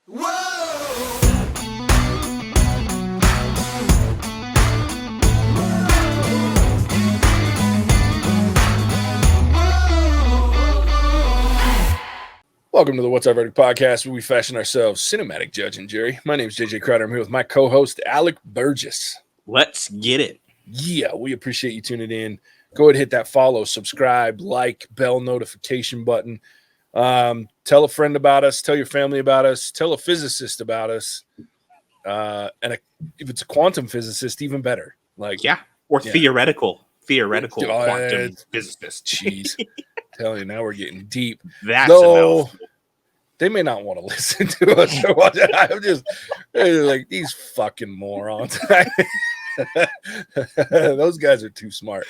Whoa! Welcome to the What's Our Verdict podcast, where we fashion ourselves cinematic judge and jury. My name is JJ Crowder. I'm here with my co-host, Alec Burgess. Let's get it. Yeah, we appreciate you tuning in. Go ahead and hit that follow, subscribe, like, bell notification button. Tell a friend about us. Tell your family about us. Tell a physicist about us. If it's a quantum physicist, even better. Theoretical quantum physicist. Jeez, telling you, now we're getting deep. That's a mouthful. They may not want to listen to us or watch it. I'm just like, these fucking morons. Those guys are too smart.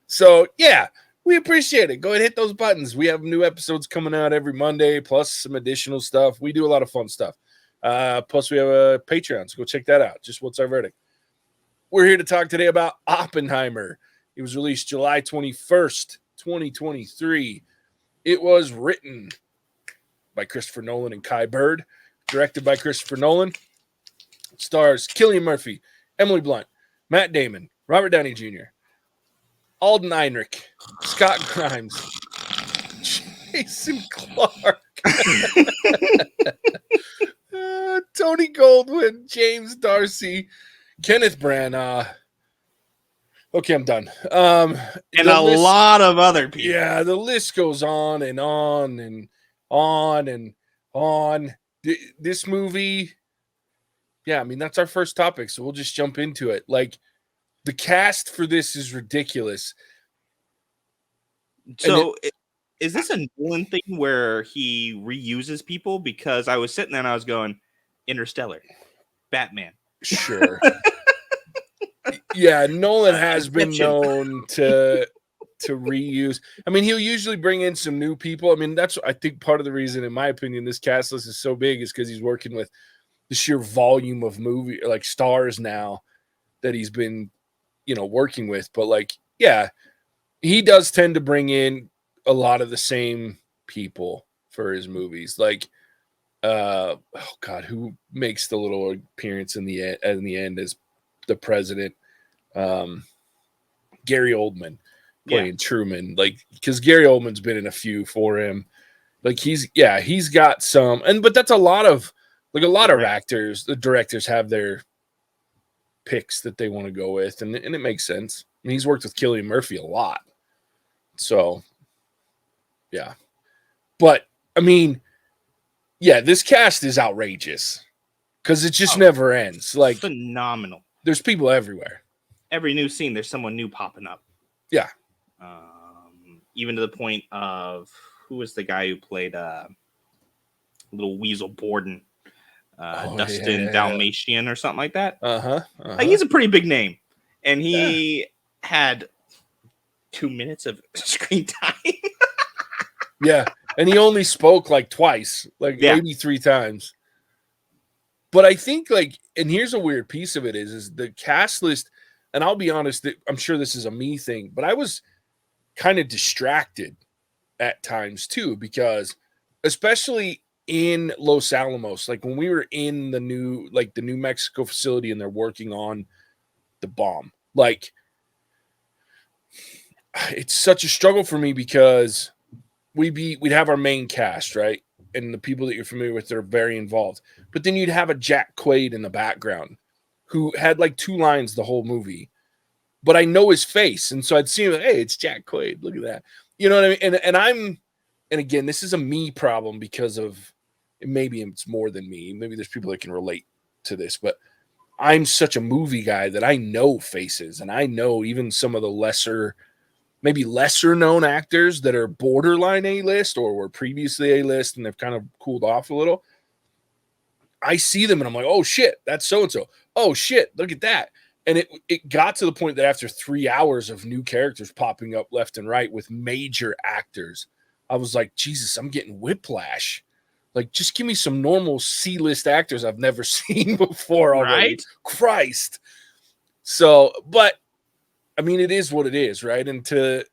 So yeah, we appreciate it. Go ahead and hit those buttons. We have new episodes coming out every Monday, plus some additional stuff. We do a lot of fun stuff. Plus we have a Patreon, so go check that out. Just What's Our Verdict. We're here to talk today about Oppenheimer. It was released July 21st, 2023. It was written by Christopher Nolan and Kai Bird, directed by Christopher Nolan. Stars Cillian Murphy, Emily Blunt, Matt Damon, Robert Downey Jr., Alden Ehrenreich, Scott Grimes, Jason Clarke, Tony Goldwyn, James Darcy, Kenneth Branagh. Okay, I'm done. And a lot of other people. Yeah, the list goes on and on and on and on. This movie, yeah, I mean, that's our first topic, so we'll just jump into it. Like, the cast for this is ridiculous. So, is this a Nolan thing where he reuses people? Because I was sitting there and I was going, Interstellar, Batman. Sure. Yeah, Nolan has been known to reuse. I mean, he'll usually bring in some new people. I mean, that's, I think, part of the reason, in my opinion, this cast list is so big is because he's working with the sheer volume of movie, like, stars now that he's been, working with. But, like, yeah, he does tend to bring in a lot of the same people for his movies. Like, oh God, who makes the little appearance in the end as the president? Gary Oldman playing Truman, like, because Gary Oldman's been in a few for him. Like, he's got some, but that's a lot of actors. The directors have their picks that they want to go with, and it makes sense. I mean, he's worked with Cillian Murphy a lot, so yeah. But I mean, yeah, this cast is outrageous because it just never ends. Like, phenomenal. There's people everywhere. Every new scene, there's someone new popping up. Yeah. Even to the point of, who was the guy who played little Weasel Borden? Dustin Dalmatian or something like that. Like, he's a pretty big name. And he had 2 minutes of screen time. Yeah. And he only spoke like twice, like maybe 3 times. But I think, like, and here's a weird piece of it is the cast list, and I'll be honest, I'm sure this is a me thing, but I was kind of distracted at times too, because especially in Los Alamos, like when we were in the New Mexico facility and they're working on the bomb, like, it's such a struggle for me because we'd have our main cast, right? And the people that you're familiar with that are very involved. But then you'd have a Jack Quaid in the background who had like 2 lines the whole movie. But I know his face. And so I'd see him like, hey, it's Jack Quaid. Look at that. You know what I mean? And again, this is a me problem because of, maybe it's more than me. Maybe there's people that can relate to this, but I'm such a movie guy that I know faces, and I know even some of the maybe lesser known actors that are borderline A-list or were previously A-list and they've kind of cooled off a little. I see them and I'm like, oh shit, that's so-and-so. Oh shit, look at that. And it got to the point that after 3 hours of new characters popping up left and right with major actors, I was like, Jesus, I'm getting whiplash. Like, just give me some normal C-list actors I've never seen before already. Right? Christ. So, but I mean, it is what it is, right? And to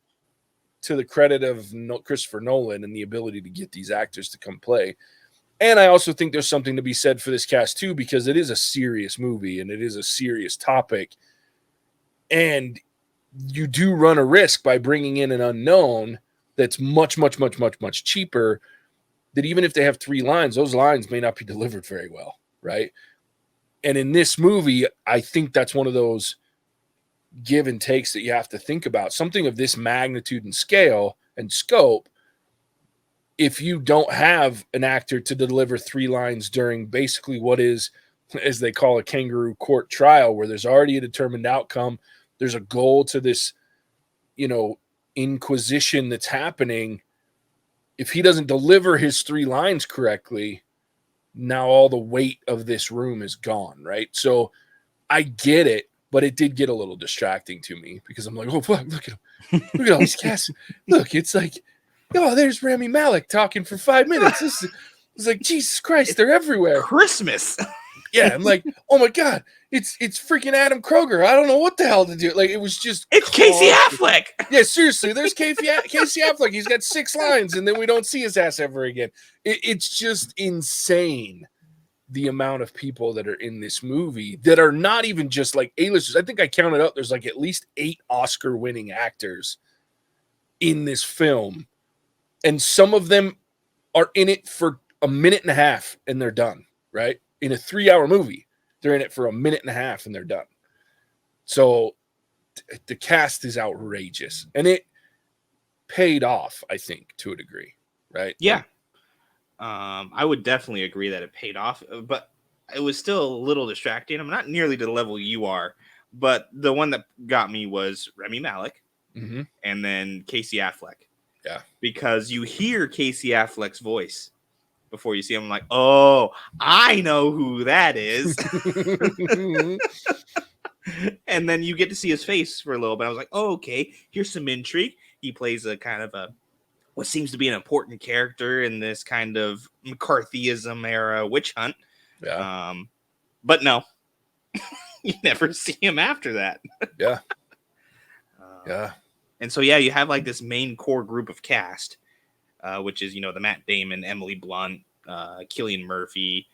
the credit of Christopher Nolan and the ability to get these actors to come play, And I also think there's something to be said for this cast too, because it is a serious movie and it is a serious topic. And you do run a risk by bringing in an unknown that's much, much, much, much, much cheaper, that even if they have 3 lines, those lines may not be delivered very well, right? And in this movie, I think that's one of those give and takes that you have to think about. Something of this magnitude and scale and scope, if you don't have an actor to deliver 3 lines during basically what is, as they call a kangaroo court trial, where there's already a determined outcome, there's a goal to this, inquisition that's happening. If he doesn't deliver his 3 lines correctly, now all the weight of this room is gone, right? So I get it, but it did get a little distracting to me because I'm like, oh, fuck, look at him. Look at all these casts. Look, it's like, oh, there's Rami Malek talking for 5 minutes. It's like, Jesus Christ, they're everywhere. Christmas. Yeah, I'm like, oh my God, it's freaking Adam Kroger. I don't know what the hell to do. Like, it was just... It's Casey Affleck. Yeah, seriously, there's Casey Affleck. He's got 6 lines, and then we don't see his ass ever again. It's just insane, the amount of people that are in this movie that are not even just like A-listers. I think I counted up, there's like at least 8 Oscar-winning actors in this film, and some of them are in it for a minute and a half, and they're done, right? In a 3-hour movie, they're in it for a minute and a half, and they're done. So the cast is outrageous, and it paid off, I think, to a degree, right? Yeah. I would definitely agree that it paid off, but it was still a little distracting. I'm not nearly to the level you are, but the one that got me was Rami Malek, and then Casey Affleck. Yeah. Because you hear Casey Affleck's voice before you see him. I'm like, oh, I know who that is. And then you get to see his face for a little bit. I was like, oh, okay, here's some intrigue. He plays a kind of what seems to be an important character in this kind of McCarthyism era witch hunt. Yeah. But no, you never see him after that. Yeah. Yeah. And so, yeah, you have like this main core group of cast, which is, the Matt Damon, Emily Blunt, Cillian Murphy,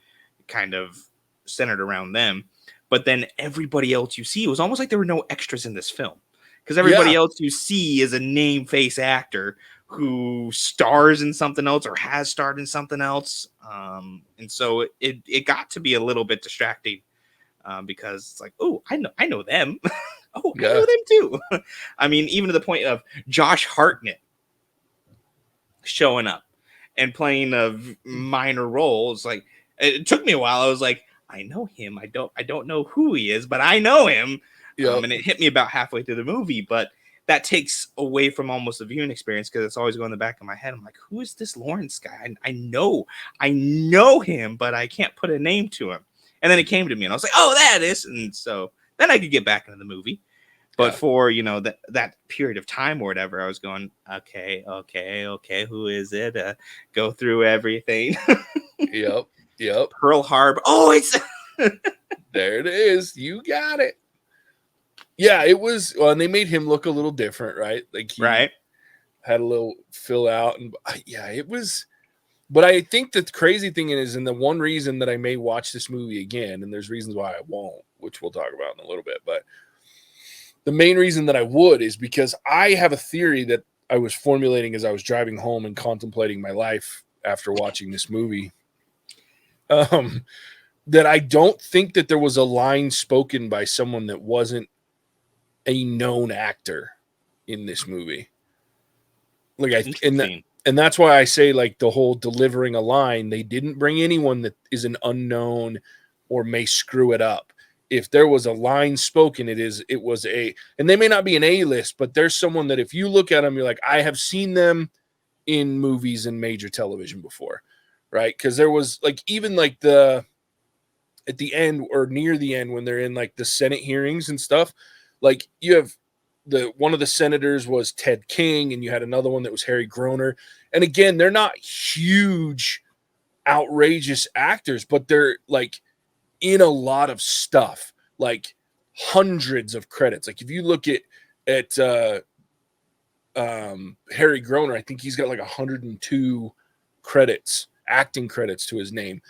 kind of centered around them. But then everybody else you see, it was almost like there were no extras in this film, because everybody else you see is a name face actor who stars in something else or has starred in something else. And so it got to be a little bit distracting, because it's like, oh, I know them. Oh, yeah. I know them too. I mean, even to the point of Josh Hartnett showing up and playing a minor role. It's like, it took me a while. I was like, I know him. I don't know who he is, but I know him. Yep. And it hit me about halfway through the movie, but that takes away from almost the viewing experience, because it's always going in the back of my head. I'm like, who is this Lawrence guy? I know him, but I can't put a name to him. And then it came to me, and I was like, oh, that is. And so then I could get back into the movie. But for, that period of time or whatever, I was going, okay, who is it? Go through everything. Yep. Pearl Harbor. Oh, it's there it is. You got it. Yeah, it was. Well, and they made him look a little different, right? Like he had a little fill out, and yeah, it was. But I think the crazy thing is, and the one reason that I may watch this movie again, and there's reasons why I won't, which we'll talk about in a little bit, but the main reason that I would is because I have a theory that I was formulating as I was driving home and contemplating my life after watching this movie. That I don't think that there was a line spoken by someone that wasn't a known actor in this movie. Like and that's why I say, like, the whole delivering a line, they didn't bring anyone that is an unknown or may screw it up. If there was a line spoken, it was and they may not be an A-list, but there's someone that if you look at them, you're like, I have seen them in movies and major television before, right? Because there was like, even like at the end or near the end, when they're in like the Senate hearings and stuff, like you have one of the senators was Ted King, and you had another one that was Harry Groner. And again, they're not huge, outrageous actors, but they're like in a lot of stuff, like hundreds of credits. Like if you look at Harry Groner, I think he's got like 102 credits acting credits to his name,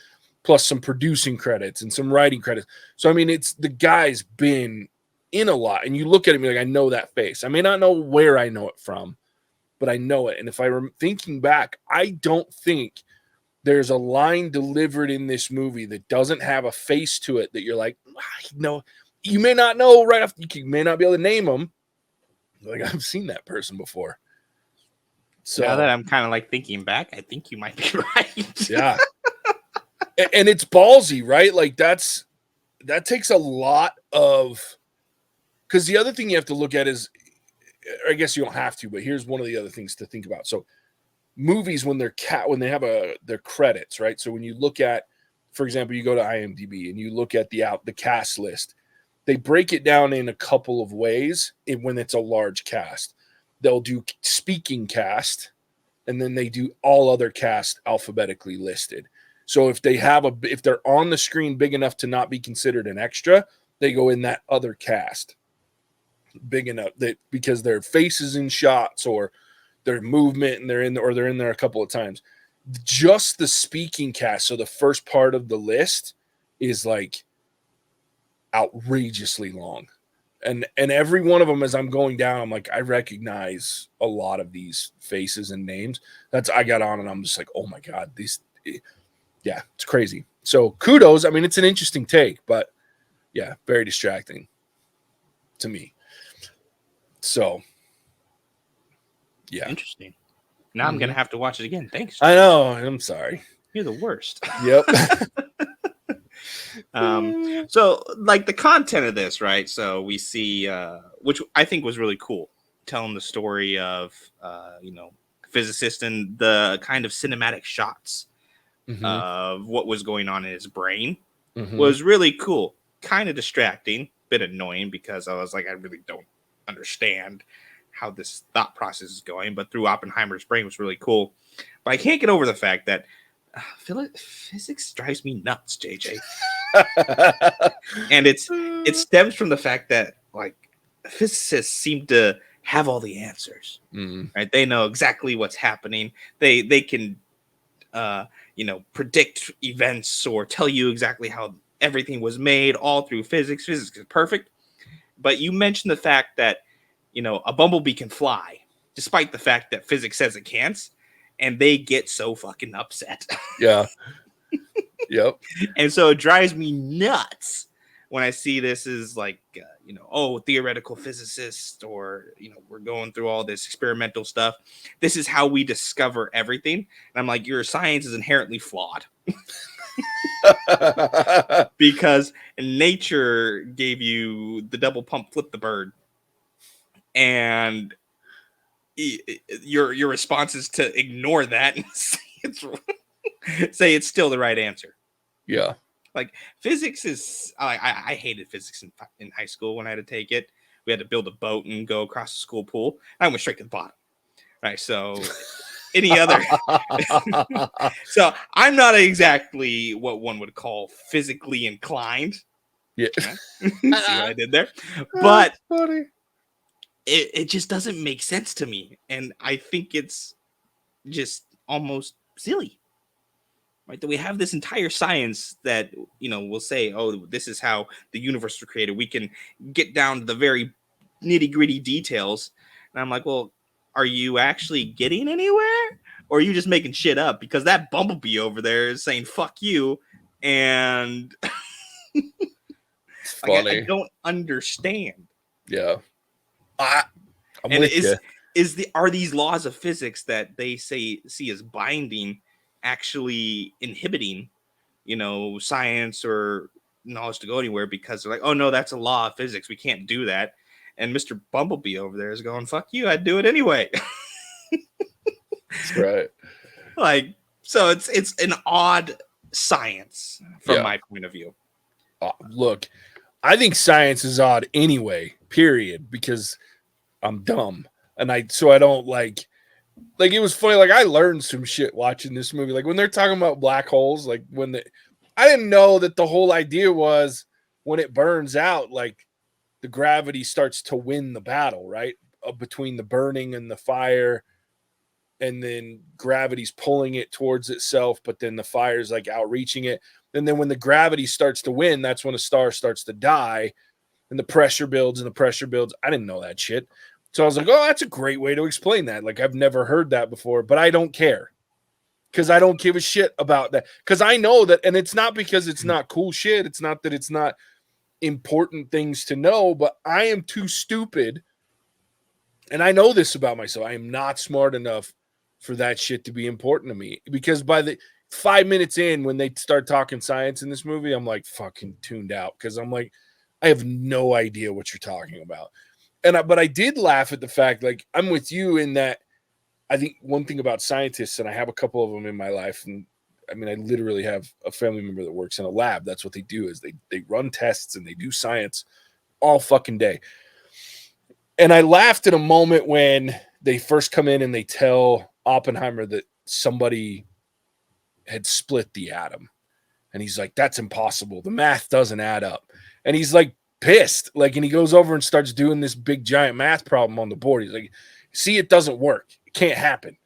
plus some producing credits and some writing credits. So, I mean, it's the guy's been in a lot. And you look at him, you're like, I know that face. I may not know where I know it from, but I know it. And if I'm thinking back, I don't think there's a line delivered in this movie that doesn't have a face to it that you're like, no, you may not know right off. You may not be able to name them. Like, I've seen that person before. So now that I'm kind of like thinking back, I think you might be right. Yeah. And it's ballsy, right? Like that takes a lot of, because the other thing you have to look at is, I guess you don't have to, but here's one of the other things to think about. So movies, when they have their credits, right? So when you look at, for example, you go to IMDb and you look at the cast list, they break it down in a couple of ways. When it's a large cast, they'll do speaking cast, and then they do all other cast alphabetically listed. So if they're on the screen big enough to not be considered an extra, they go in that other cast big enough that because their faces in shots or their movement and they're in there a couple of times. Just the speaking cast, so the first part of the list is like outrageously long. And every one of them, as I'm going down, I'm like, I recognize a lot of these faces and names. I got on and I'm just like, oh my God, yeah, it's crazy. So kudos. I mean, it's an interesting take, but yeah, very distracting to me. So yeah. Interesting. Now I'm going to have to watch it again. Thanks. I know. I'm sorry. You're the worst. Yep. So like the content of this, right? So we see, which I think was really cool, telling the story of, physicist and the kind of cinematic shots of what was going on in his brain was really cool. Kind of distracting, bit annoying because I was like, I really don't understand how this thought process is going, but through Oppenheimer's brain was really cool. But I can't get over the fact that physics drives me nuts, JJ. And it stems from the fact that like physicists seem to have all the answers, right? They know exactly what's happening. They can predict events or tell you exactly how everything was made, all through physics. Physics is perfect. But you mentioned the fact that a bumblebee can fly, despite the fact that physics says it can't, and they get so fucking upset. Yeah. Yep. And so it drives me nuts when I see this as like, theoretical physicist, or, we're going through all this experimental stuff. This is how we discover everything. And I'm like, your science is inherently flawed. Because nature gave you the double pump, flip the bird. And your response is to ignore that and say it's still the right answer. Yeah. Like physics is, I hated physics in high school when I had to take it. We had to build a boat and go across the school pool. I went straight to the bottom. Right. So any other. So I'm not exactly what one would call physically inclined. Yeah. See what I did there? But funny. It just doesn't make sense to me. And I think it's just almost silly. Right, that we have this entire science that will say, oh, this is how the universe was created. We can get down to the very nitty gritty details, and I'm like, well, are you actually getting anywhere, or are you just making shit up? Because that bumblebee over there is saying "fuck you," and like, I don't understand. Yeah, are these laws of physics that they see as binding actually inhibiting science or knowledge to go anywhere, because they're like, oh no, that's a law of physics, we can't do that? And Mr. Bumblebee over there is going, fuck you, I'd do it anyway. That's right. Like, so it's an odd science from my point of view. Look, I think science is odd anyway, period, because I'm dumb and I don't like it was funny. Like, I learned some shit watching this movie. Like, when they're talking about black holes, like I didn't know that the whole idea was when it burns out, like the gravity starts to win the battle, right? Between the burning and the fire. and then gravity's pulling it towards itself, but then the fire's like outreaching it. And then when the gravity starts to win, that's when a star starts to die, and the pressure builds and the pressure builds. I didn't know that shit. So I was like, oh, that's a great way to explain that. Like, I've never heard that before, but I don't care because I don't give a shit about that. Because I know that, and it's not because it's not cool shit. It's not that it's not important things to know, but I am too stupid. And I know this about myself. I am not smart enough for that shit to be important to me, because by the 5 minutes in, when they start talking science in this movie, I'm like fucking tuned out, because I'm like, I have no idea what you're talking about. But I did laugh at the fact, like, I'm with you in that I think one thing about scientists, and I have a couple of them in my life, and I mean, I literally have a family member that works in a lab. That's what they do, is they run tests and they do science all fucking day. And I laughed at a moment when they first come in and they tell Oppenheimer that somebody had split the atom. And he's like, that's impossible. The math doesn't add up. And he's like pissed. Like, and he goes over and starts doing this big giant math problem on the board. He's like, see, it doesn't work. It can't happen.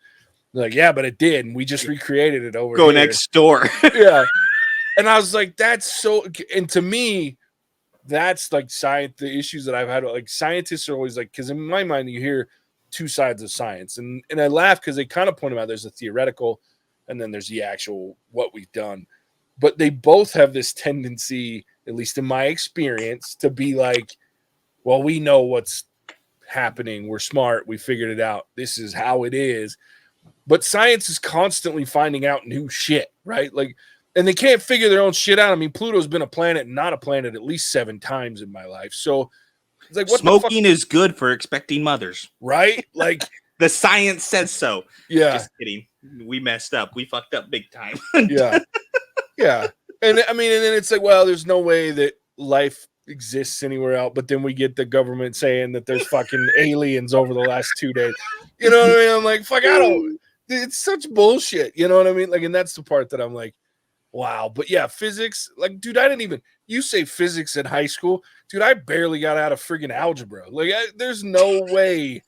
They're like, yeah, but it did. And we just recreated it over Go here. next door. Yeah. And I was like, that's so, and to me, that's like science. The issues that I've had, like, scientists are always like, because in my mind, you hear two sides of science. And I laugh because they kind of point out there's a theoretical and then there's the actual what we've done. But they both have this tendency, at least in my experience, to be like, well, we know what's happening. We're smart. We figured it out. This is how it is. But science is constantly finding out new shit, right? Like, and they can't figure their own shit out. I mean, Pluto's been a planet, not a planet, at least 7 times in my life. So it's like, what smoking is good for expecting mothers, right? Like, the science says so. Yeah. Just kidding. We messed up. We fucked up big time. Yeah. Yeah. And I mean, and then it's like, well, there's no way that life exists anywhere else. But then we get the government saying that there's fucking aliens over the last 2 days. You know what I mean? I'm like, fuck, I don't. It's such bullshit. You know what I mean? Like, and that's the part that I'm like, wow. But yeah, physics, like, dude, I didn't even, you say physics in high school, dude, I barely got out of friggin' algebra. Like, there's no way.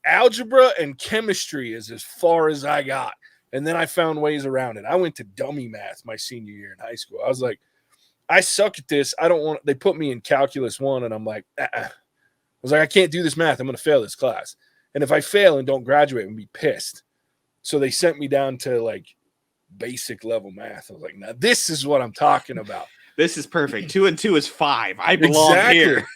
Algebra and chemistry is as far as I got. And then I found ways around it. I went to dummy math my senior year in high school. I was like, I suck at this. I don't want, they put me in calculus 1 and I'm like, I was like, I can't do this math. I'm going to fail this class. And if I fail and don't graduate, I'm going to be pissed. So they sent me down to like basic level math. I was like, now this is what I'm talking about. This is perfect. 2 and 2 is 5. I belong here.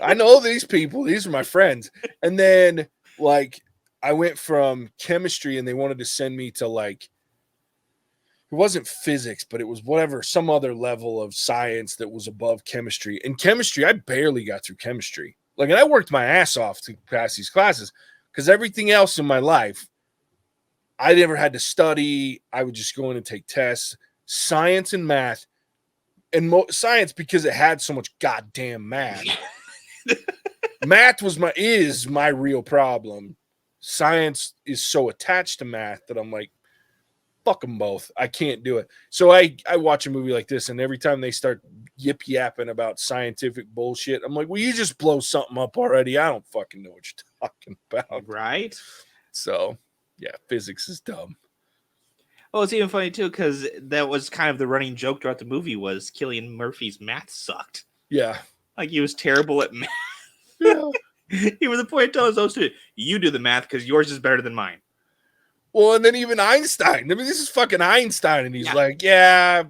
I know these people. These are my friends. And then, like, I went from chemistry and they wanted to send me to, like, it wasn't physics, but it was whatever, some other level of science that was above chemistry. In chemistry, I barely got through chemistry. Like, and I worked my ass off to pass these classes because everything else in my life, I never had to study. I would just go in and take tests. Science and math, and science because it had so much goddamn math. Math is my real problem. Science is so attached to math that I'm like, fuck them both. I can't do it. So I watch a movie like this, and every time they start yip yapping about scientific bullshit, I'm like, well, you just blow something up already. I don't fucking know what you're talking about. Right? So yeah, physics is dumb. Oh, it's even funny too, because that was kind of the running joke throughout the movie was Cillian Murphy's math sucked. Yeah. Like, he was terrible at math. Yeah. He was the point telling those two, you do the math because yours is better than mine. Well, and then even Einstein. I mean, this is fucking Einstein, and he's like, yeah,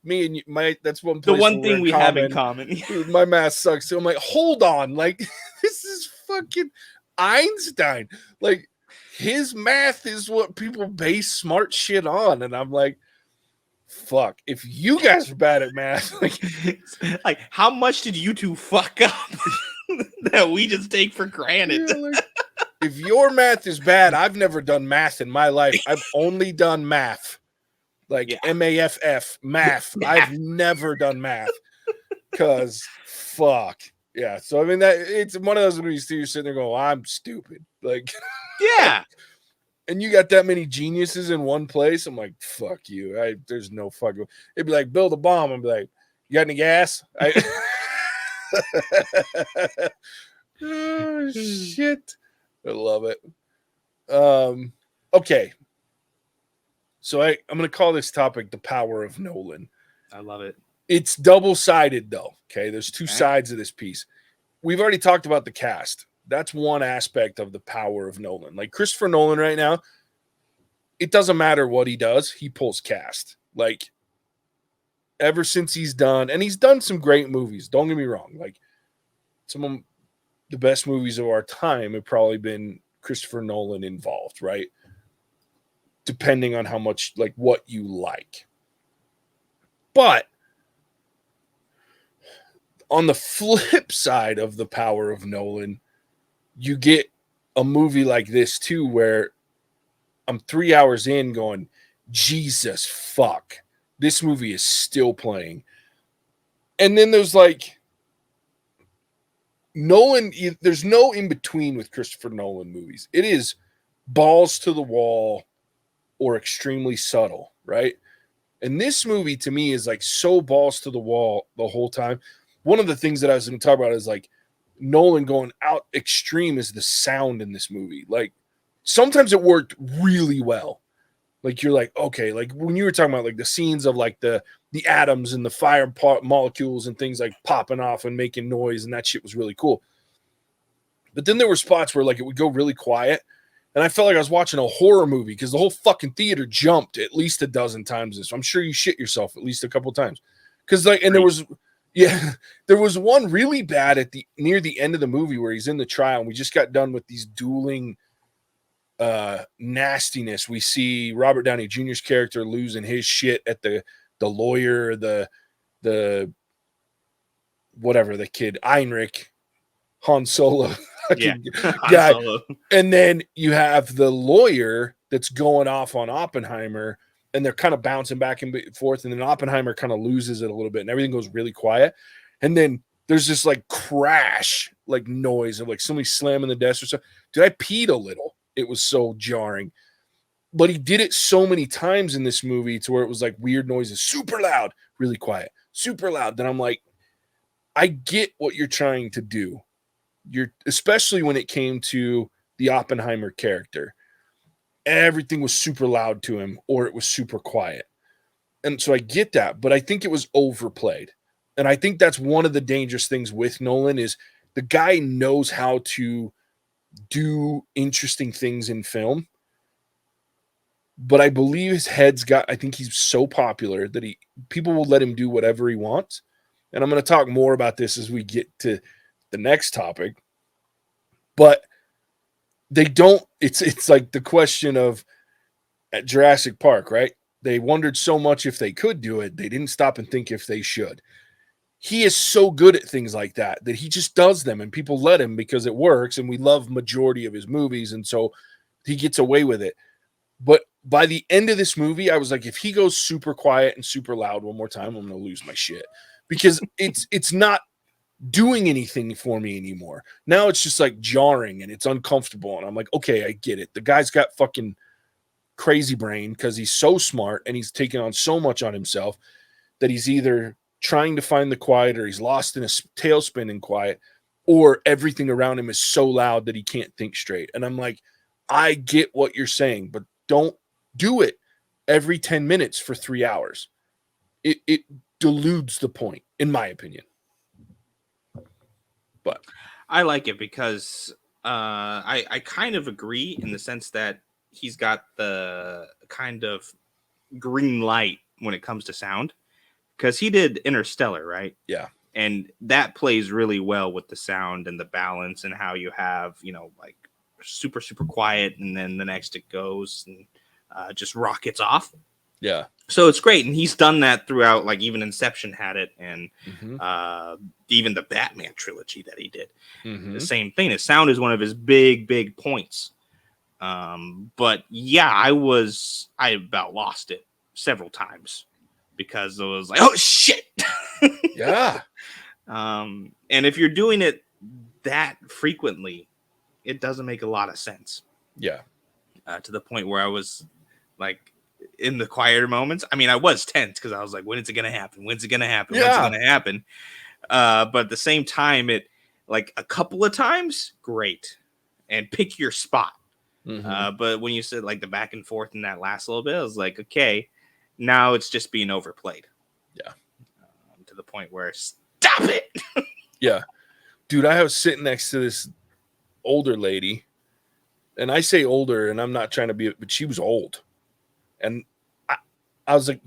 me and you, that's one place. The one thing we have in common. Dude, my math sucks. So I'm like, hold on, like, this is fucking Einstein. Like, his math is what people base smart shit on, and I'm like, fuck. If you guys are bad at math, like how much did you two fuck up that we just take for granted? Yeah, like, if your math is bad, I've never done math in my life. I've only done math, like M-A-F-F, math. I've never done math because fuck. Yeah. So, I mean, that it's one of those movies too. You're sitting there going, well, I'm stupid. Like, yeah. And you got that many geniuses in one place. I'm like, fuck you. There's no fucking. It'd be like, build a bomb. I'd be like, you got any gas? Oh, shit. I love it. Okay. So I'm going to call this topic the power of Nolan. I love it. It's double-sided, though. Okay. There's two sides of this piece. We've already talked about the cast. That's one aspect of the power of Nolan. Like Christopher Nolan right now, it doesn't matter what he does, he pulls cast. Like ever since he's done some great movies. Don't get me wrong. Like some of the best movies of our time have probably been Christopher Nolan involved, right? Depending on how much, like what you like. But on the flip side of the power of Nolan, you get a movie like this too, where I'm 3 hours in going, Jesus fuck, this movie is still playing. And then there's like Nolan, there's no in between with Christopher Nolan movies. It is balls to the wall or extremely subtle, right? And this movie to me is like so balls to the wall the whole time. One of the things that I was going to talk about is like Nolan going out extreme is the sound in this movie. Like sometimes it worked really well. Like you're like, okay, like when you were talking about like the scenes of like the atoms and the fire molecules and things like popping off and making noise, and that shit was really cool. But then there were spots where like it would go really quiet, and I felt like I was watching a horror movie because the whole fucking theater jumped at least a dozen times. This, I'm sure you shit yourself at least a couple times, because like, and there was one really bad at the near the end of the movie where he's in the trial, and we just got done with these dueling nastiness. We see Robert Downey Jr.'s character losing his shit at the lawyer, the whatever, the kid, Heinrich, Han Solo. Yeah. guy. Solo. And then you have the lawyer that's going off on Oppenheimer, and they're kind of bouncing back and forth, and then Oppenheimer kind of loses it a little bit, and everything goes really quiet. And then there's this like crash, like noise of like somebody slamming the desk or something. Dude, I peed a little. It was so jarring. But he did it so many times in this movie to where it was like weird noises, super loud, really quiet, super loud. Then I'm like, I get what you're trying to do. Especially when it came to the Oppenheimer character. Everything was super loud to him, or it was super quiet. And so I get that, but I think it was overplayed. And I think that's one of the dangerous things with Nolan is the guy knows how to do interesting things in film. But I believe his head's I think he's so popular that people will let him do whatever he wants. And I'm going to talk more about this as we get to the next topic. But they don't, it's like the question of at Jurassic Park, right? They wondered so much if they could do it, they didn't stop and think if they should. He is so good at things like that he just does them, and people let him because it works, and we love majority of his movies, and so he gets away with it. But by the end of this movie, I was like, if he goes super quiet and super loud one more time, I'm going to lose my shit, because it's not doing anything for me anymore. Now it's just like jarring and it's uncomfortable, and I'm like, okay, I get it. The guy's got fucking crazy brain because he's so smart and he's taken on so much on himself that he's either trying to find the quiet, or he's lost in a tailspin in quiet, or everything around him is so loud that he can't think straight. And I'm like, I get what you're saying, but don't do it every 10 minutes for 3 hours. It deludes the point, in my opinion. But I like it because I kind of agree in the sense that he's got the kind of green light when it comes to sound, because he did Interstellar, right? Yeah. And that plays really well with the sound and the balance, and how you have, like super, super quiet, and then the next it goes and just rockets off. Yeah. So it's great. And he's done that throughout, like even Inception had it, and even the Batman trilogy that he did. The same thing. His sound is one of his big, big points. But yeah, I about lost it several times because it was like, oh shit. Yeah. And if you're doing it that frequently, it doesn't make a lot of sense. Yeah. To the point where I was like, in the quieter moments, I mean, I was tense because I was like, when is it going to happen? When's it going to happen? Yeah. When's it going to happen? But at the same time, it like a couple of times, great. And pick your spot. But when you said like the back and forth in that last little bit, I was like, okay, now it's just being overplayed. Yeah. To the point where, stop it. Yeah. Dude, I was sitting next to this older lady, and I say older, and I'm not trying to be, but she was old. And I was like,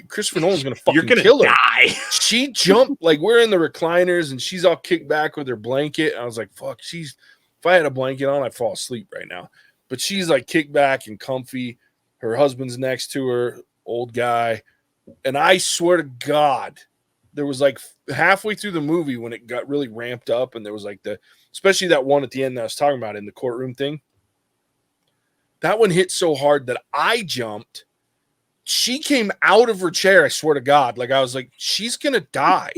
Christopher Nolan's going to fucking kill her. She jumped, like we're in the recliners and she's all kicked back with her blanket. I was like, fuck, if I had a blanket on, I'd fall asleep right now. But she's like kicked back and comfy. Her husband's next to her, old guy. And I swear to God, there was like halfway through the movie when it got really ramped up, and there was like especially that one at the end that I was talking about in the courtroom thing. That one hit so hard that I jumped. She came out of her chair, I swear to God. Like I was like, she's gonna die.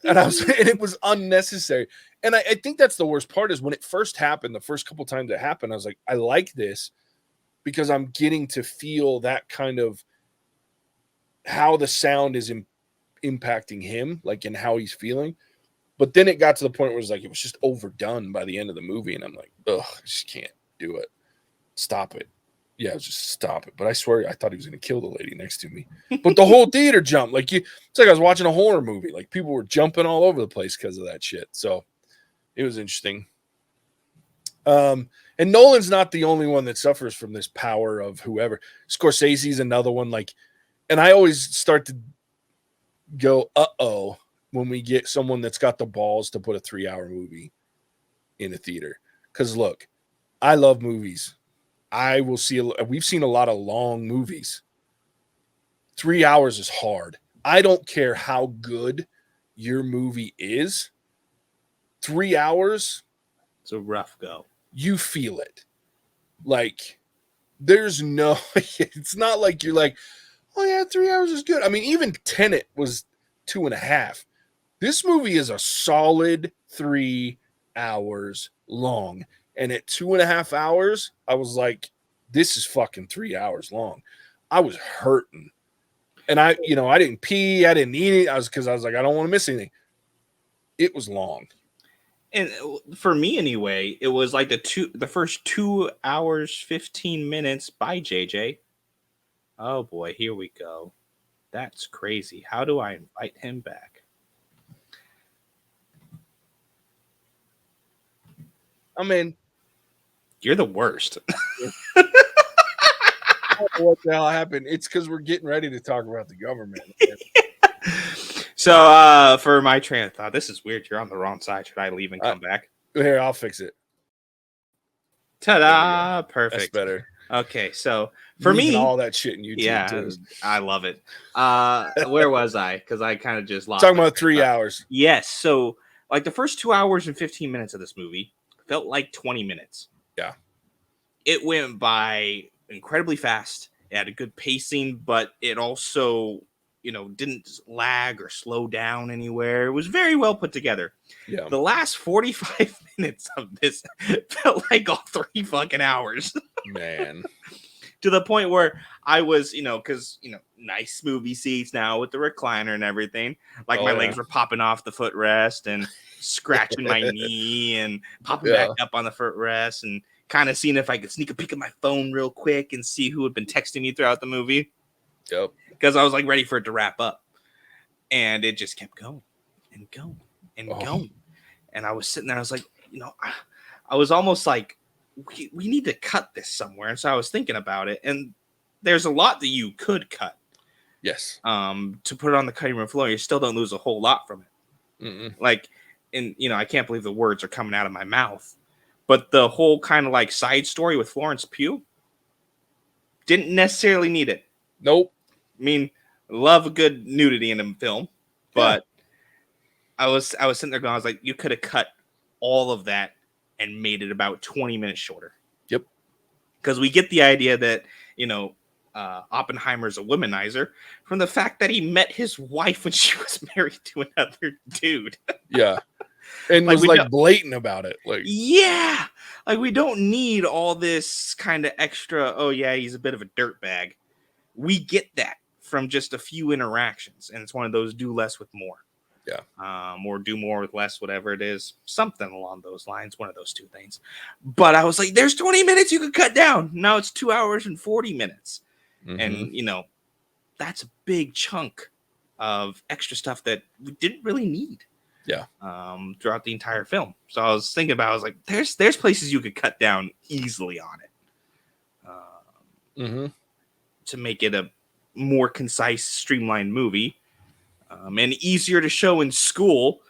And it was unnecessary. And I think that's the worst part is when it first happened, the first couple times it happened, I was like, I like this because I'm getting to feel that kind of how the sound is impacting him, like in how he's feeling. But then it got to the point where it was just overdone by the end of the movie. And I'm like, ugh, I just can't do it. Stop it. Yeah, just stop it. But I swear, I thought he was going to kill the lady next to me. But the whole theater jumped. It's like I was watching a horror movie. Like people were jumping all over the place because of that shit. So it was interesting. And Nolan's not the only one that suffers from this power of whoever. Scorsese's another one. And I always start to go, uh-oh, when we get someone that's got the balls to put a 3-hour movie in a theater. Because look, I love movies. We've seen a lot of long movies. 3 hours is hard. I don't care how good your movie is. 3 hours, it's a rough go. You feel it. Like there's no, it's not like you're like, oh yeah, 3 hours is good. I mean, even Tenet was 2.5. This movie is a solid 3 hours long. And at 2.5 hours, I was like, this is fucking 3 hours long. I was hurting. And I didn't pee. I didn't eat it. Because I was like, I don't want to miss anything. It was long. And for me anyway, it was like the first 2 hours, 15 minutes by JJ. Oh boy, here we go. That's crazy. How do I invite him back? I'm in. You're the worst. I don't know what the hell happened. It's because we're getting ready to talk about the government. So for my train of thought, this is weird. You're on the wrong side. Should I leave and come back? Here, I'll fix it. Ta-da! Perfect. That's better. Okay, so for me, all that shit in YouTube too. I love it. Where was I? Because I kind of just lost. Talking about 3 hours. Yes. So like the first 2 hours and 15 minutes of this movie felt like 20 minutes. Yeah. It went by incredibly fast. It had a good pacing, but it also, didn't lag or slow down anywhere. It was very well put together. Yeah. The last 45 minutes of this felt like all 3 fucking hours. Man. To the point where I was, because, nice movie seats now with the recliner and everything. Like my legs were popping off the footrest and scratching my knee and popping back up on the footrest and kind of seeing if I could sneak a peek at my phone real quick and see who had been texting me throughout the movie. Yep. Because I was like ready for it to wrap up. And it just kept going and going and going. And I was sitting there, I was like, I was almost like, we need to cut this somewhere. And so I was thinking about it. And there's a lot that you could cut. Yes. To put it on the cutting room floor, you still don't lose a whole lot from it. Mm-mm. Like, and I can't believe the words are coming out of my mouth. But the whole kind of like side story with Florence Pugh didn't necessarily need it. Nope. I mean, love a good nudity in a film, but I was sitting there going, I was like, you could have cut all of that and made it about 20 minutes shorter. Yep. Because we get the idea that, Oppenheimer's a womanizer from the fact that he met his wife when she was married to another dude. Yeah. And was blatant about it. Like we don't need all this kind of extra, oh yeah, he's a bit of a dirtbag. We get that from just a few interactions, and it's one of those do less with more. or do more with less, whatever it is, something along those lines, one of those two things. But I was like, there's 20 minutes you could cut down. Now it's 2 hours and 40 minutes. And, that's a big chunk of extra stuff that we didn't really need. Throughout the entire film. So I was thinking about, I was like, there's places you could cut down easily on it. To make it a more concise, streamlined movie. And easier to show in school,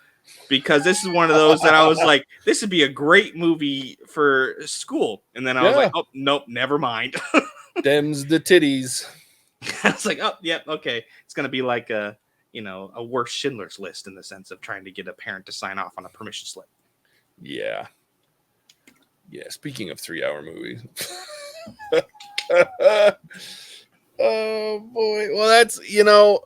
because this is one of those that I was like, this would be a great movie for school. And then I was like, oh, nope, never mind. Them's the titties. I was like, oh, yep, okay. It's going to be like a worse Schindler's List in the sense of trying to get a parent to sign off on a permission slip. Yeah. Speaking of 3-hour movies. Oh boy. Well, that's,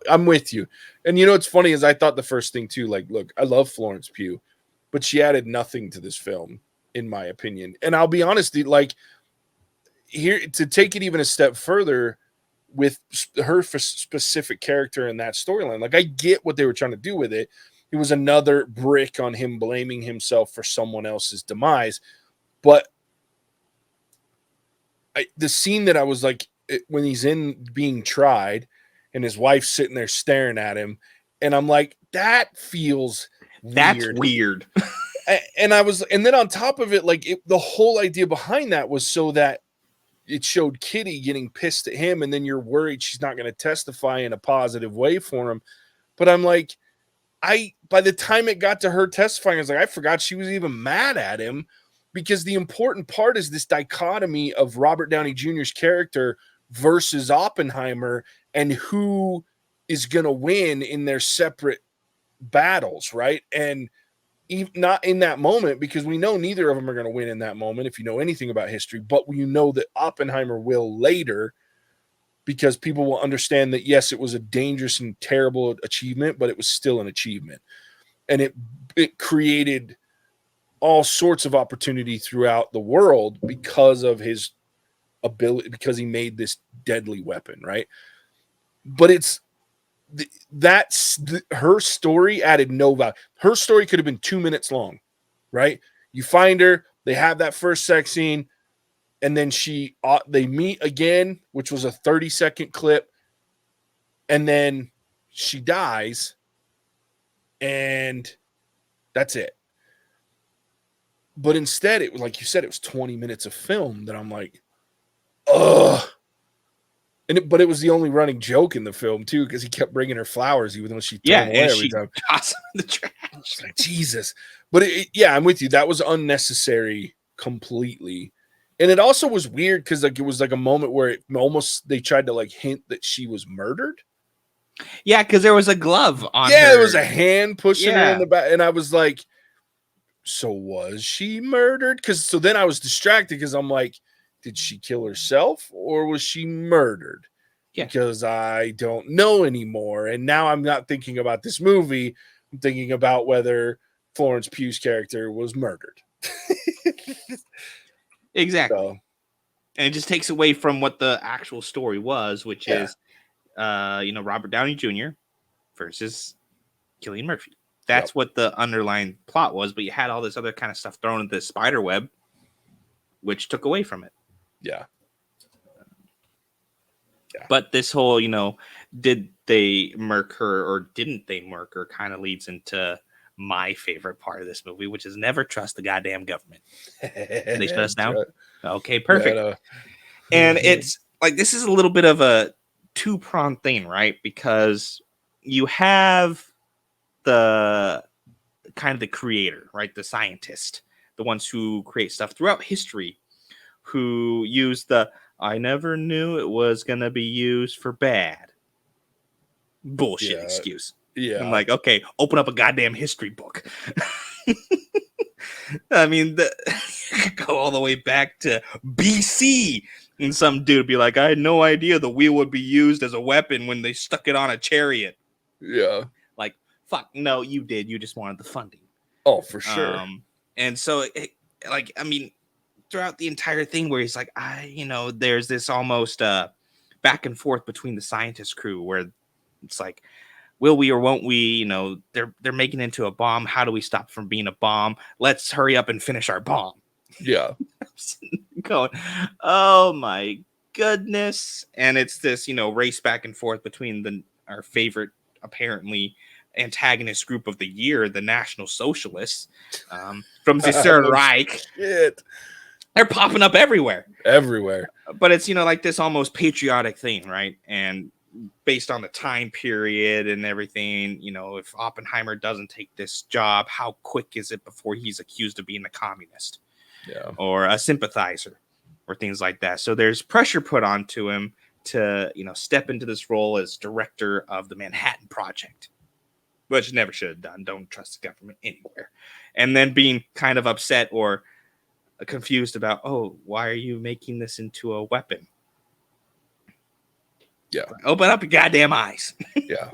I'm with you. And what's funny is I thought the first thing too, like, look, I love Florence Pugh, but she added nothing to this film, in my opinion. And I'll be honest, like, here, to take it even a step further with her specific character in that storyline, like, I get what they were trying to do with it. It was another brick on him blaming himself for someone else's demise. But the scene that I was like, when he's in being tried and his wife's sitting there staring at him, and I'm like, that feels weird. That's weird. And then on top of it, like, the whole idea behind that was so that it showed Kitty getting pissed at him, and then you're worried she's not going to testify in a positive way for him. But I'm like, by the time it got to her testifying, I was like, I forgot she was even mad at him, because the important part is this dichotomy of Robert Downey Jr.'s character versus Oppenheimer, and who is going to win in their separate battles, right? And not in that moment, because we know neither of them are going to win in that moment, if you know anything about history, but we know that Oppenheimer will later, because people will understand that, yes, it was a dangerous and terrible achievement, but it was still an achievement. And it created all sorts of opportunity throughout the world because of his ability, because he made this deadly weapon, right? But her story added no value. Her story could have been 2 minutes long, right? You find her, they have that first sex scene, and then they meet again, which was a 30-second clip, and then she dies, and that's it. But instead, it was, like you said, it was 20 minutes of film that I'm like, ugh. But it was the only running joke in the film too, because he kept bringing her flowers even though she threw them away every time. Tossed them in the trash. Like, Jesus. But I'm with you. That was unnecessary completely. And it also was weird because, like, it was like a moment where they tried to, like, hint that she was murdered. Yeah, because there was a glove on her. Yeah, there was a hand pushing her in the back. And I was like, so was she murdered? So then I was distracted because I'm like, did she kill herself or was she murdered? Yeah. Because I don't know anymore. And now I'm not thinking about this movie. I'm thinking about whether Florence Pugh's character was murdered. Exactly. So, and it just takes away from what the actual story was, which is, Robert Downey Jr. versus Cillian Murphy. That's what the underlying plot was. But you had all this other kind of stuff thrown into the spider web, which took away from it. Yeah. But this whole, did they murk her or didn't they murk her, kind of leads into my favorite part of this movie, which is never trust the goddamn government. They shut us down. Okay, perfect. And it's like, this is a little bit of a two-pronged thing, right? Because you have the kind of the creator, right? The scientist, the ones who create stuff throughout history, who use I never knew it was going to be used for bad bullshit excuse. Yeah. I'm like, okay, open up a goddamn history book. I mean, go all the way back to BC, and some dude be like, I had no idea the wheel would be used as a weapon when they stuck it on a chariot. Yeah. Like, fuck, no, you did. You just wanted the funding. Oh, for sure. And so, throughout the entire thing where he's like, there's this almost back and forth between the scientist crew where it's like, will we or won't we? You know, they're making it into a bomb. How do we stop from being a bomb? Let's hurry up and finish our bomb. Yeah. Going, oh my goodness. And it's this, you know, race back and forth between our favorite, apparently, antagonist group of the year, the National Socialists, from the Third Reich. Shit. They're popping up everywhere. But it's, you know, like this almost patriotic thing, right? And based on the time period and everything, you know, if Oppenheimer doesn't take this job, how quick is it before he's accused of being a communist? Yeah. Or a sympathizer or things like that. So there's pressure put onto him to, you know, step into this role as director of the Manhattan Project, which never should have done. Don't trust the government anywhere. And then being kind of upset or confused about, oh, why are you making this into a weapon? Yeah. Open up your goddamn eyes. Yeah.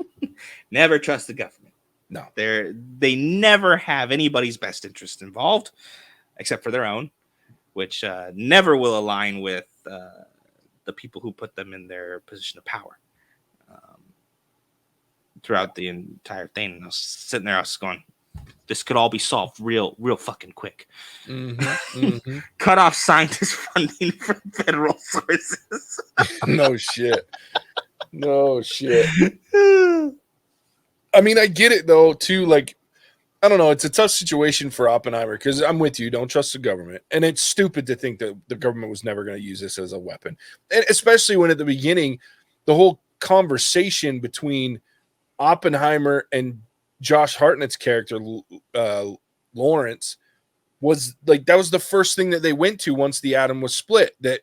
Never trust the government. No. They never have anybody's best interest involved, except for their own, which never will align with the people who put them in their position of power throughout the entire thing. And I was sitting there, I was going, this could all be solved real fucking quick. Cut off scientist funding from federal sources. No shit. I mean, I get it though, too. Like, I don't know. It's a tough situation for Oppenheimer because I'm with you. Don't trust the government. And it's stupid to think that the government was never going to use this as a weapon. And especially when at the beginning, the whole conversation between Oppenheimer and Josh Hartnett's character, Lawrence, was like, that was the first thing that they went to once the atom was split, that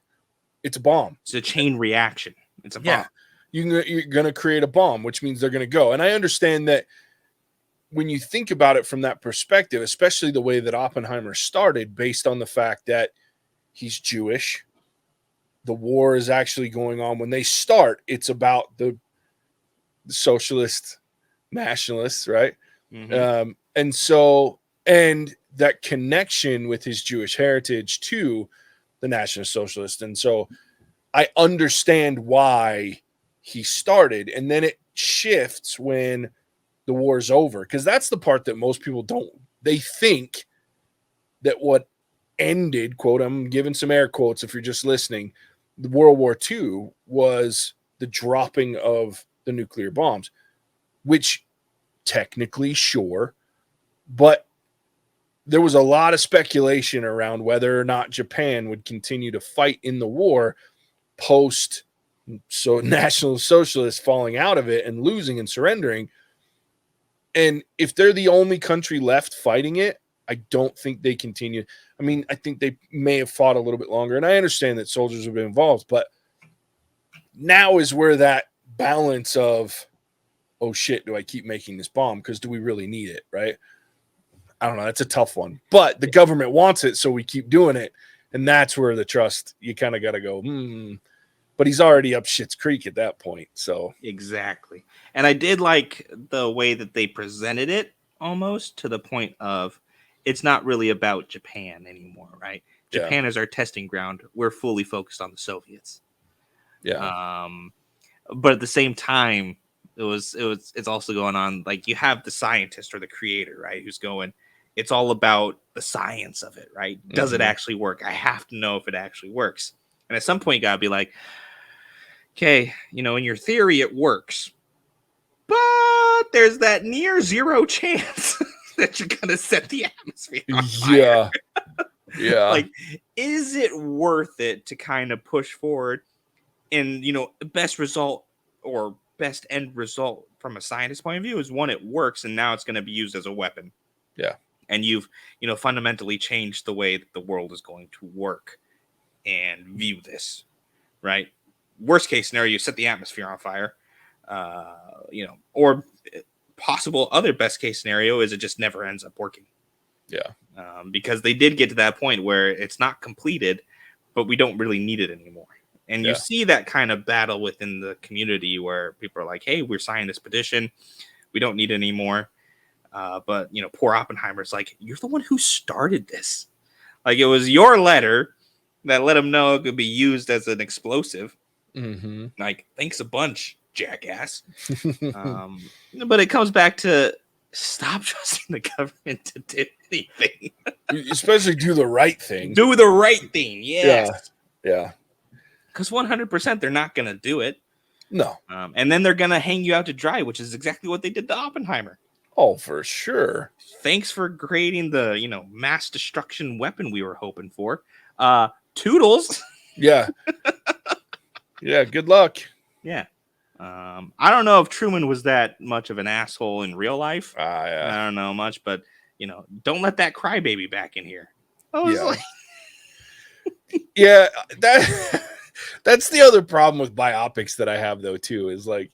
it's a bomb. It's a chain reaction. It's a bomb. Yeah. You're going to create a bomb, which means they're going to go. And I understand that when you think about it from that perspective, especially the way that Oppenheimer started, based on the fact that he's Jewish, the war is actually going on. When they start, it's about the socialist nationalists, right? Mm-hmm. And that connection with his Jewish heritage to the National Socialist. And so I understand why he started. And then it shifts when the war's over, because that's the part that most people don't. They think that what ended, quote, I'm giving some air quotes if you're just listening, the World War II was the dropping of the nuclear bombs, which technically, sure, but there was a lot of speculation around whether or not Japan would continue to fight in the war post National Socialists falling out of it and losing and surrendering. And if they're the only country left fighting it, I don't think they continue. I mean, I think they may have fought a little bit longer. And I understand that soldiers have been involved, but now is where that balance of, oh shit, do I keep making this bomb? Because do we really need it, right? I don't know. That's a tough one. But the government wants it, so we keep doing it. And that's where the trust, you kind of got to go, But he's already up Schitt's Creek at that point. So exactly. And I did like the way that they presented it, almost to the point of it's not really about Japan anymore, right? Japan is our testing ground. We're fully focused on the Soviets. Yeah. But at the same time, it's also going on, like, you have the scientist or the creator, right, who's going, it's all about the science of it, right? Does it actually work? I have to know if it actually works. And at some point, you gotta be like, okay, you know, in your theory, it works, but there's that near zero chance that you're gonna set the atmosphere on fire. Yeah. Like, is it worth it to kind of push forward? And, you know, best result or best end result from a scientist point of view is one, it works, and now it's going to be used as a weapon. Yeah. And you've, you know, fundamentally changed the way that the world is going to work and view this, right? Worst case scenario, you set the atmosphere on fire, you know, or possible other best case scenario is it just never ends up working. Yeah. Because they did get to that point where it's not completed, but we don't really need it anymore. And you see that kind of battle within the community where people are like, hey, we're signing this petition. We don't need it anymore. But, you know, poor Oppenheimer's like, you're the one who started this. Like, it was your letter that let him know it could be used as an explosive. Mm-hmm. Like, thanks a bunch, jackass. But it comes back to stop trusting the government to do anything. Especially do the right thing. Do the right thing, yes. Yeah. Because 100% they're not going to do it. No. And then they're going to hang you out to dry, which is exactly what they did to Oppenheimer. Oh, for sure. Thanks for creating the, mass destruction weapon we were hoping for. Toodles. Yeah. Yeah, good luck. Yeah. I don't know if Truman was that much of an asshole in real life. Yeah. I don't know much, but, don't let that crybaby back in here. I was like... Yeah, that's the other problem with biopics that I have, though, too, is like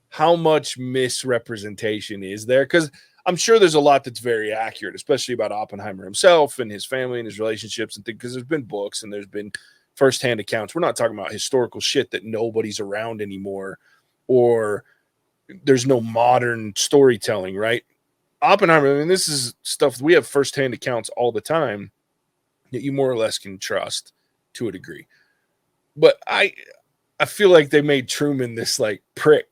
how much misrepresentation is there? Because I'm sure there's a lot that's very accurate, especially about Oppenheimer himself and his family and his relationships and things, because there's been books and there's been firsthand accounts. We're not talking about historical shit that nobody's around anymore, or there's no modern storytelling, right? Oppenheimer, I mean, this is stuff we have firsthand accounts all the time that you more or less can trust to a degree. But I feel like they made Truman this like prick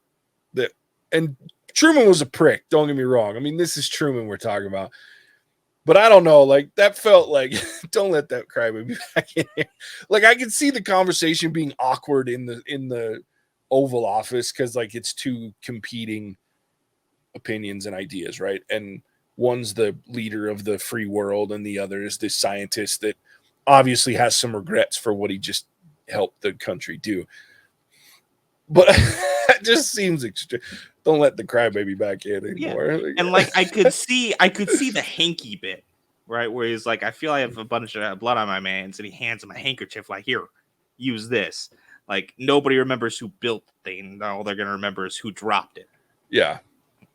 and Truman was a prick. Don't get me wrong. I mean, this is Truman we're talking about. But I don't know, like that felt like don't let that crybaby back in here. Like I could see the conversation being awkward in the Oval Office because like it's two competing opinions and ideas, right? And one's the leader of the free world and the other is this scientist that obviously has some regrets for what he just helped the country do. But it just seems extreme. Don't let the crybaby back in anymore. Yeah. And like I could see the hanky bit, right? Where he's like, I feel I have a bunch of blood on my hands, and he hands him a handkerchief, like, here, use this. Like nobody remembers who built the thing. All they're gonna remember is who dropped it. Yeah.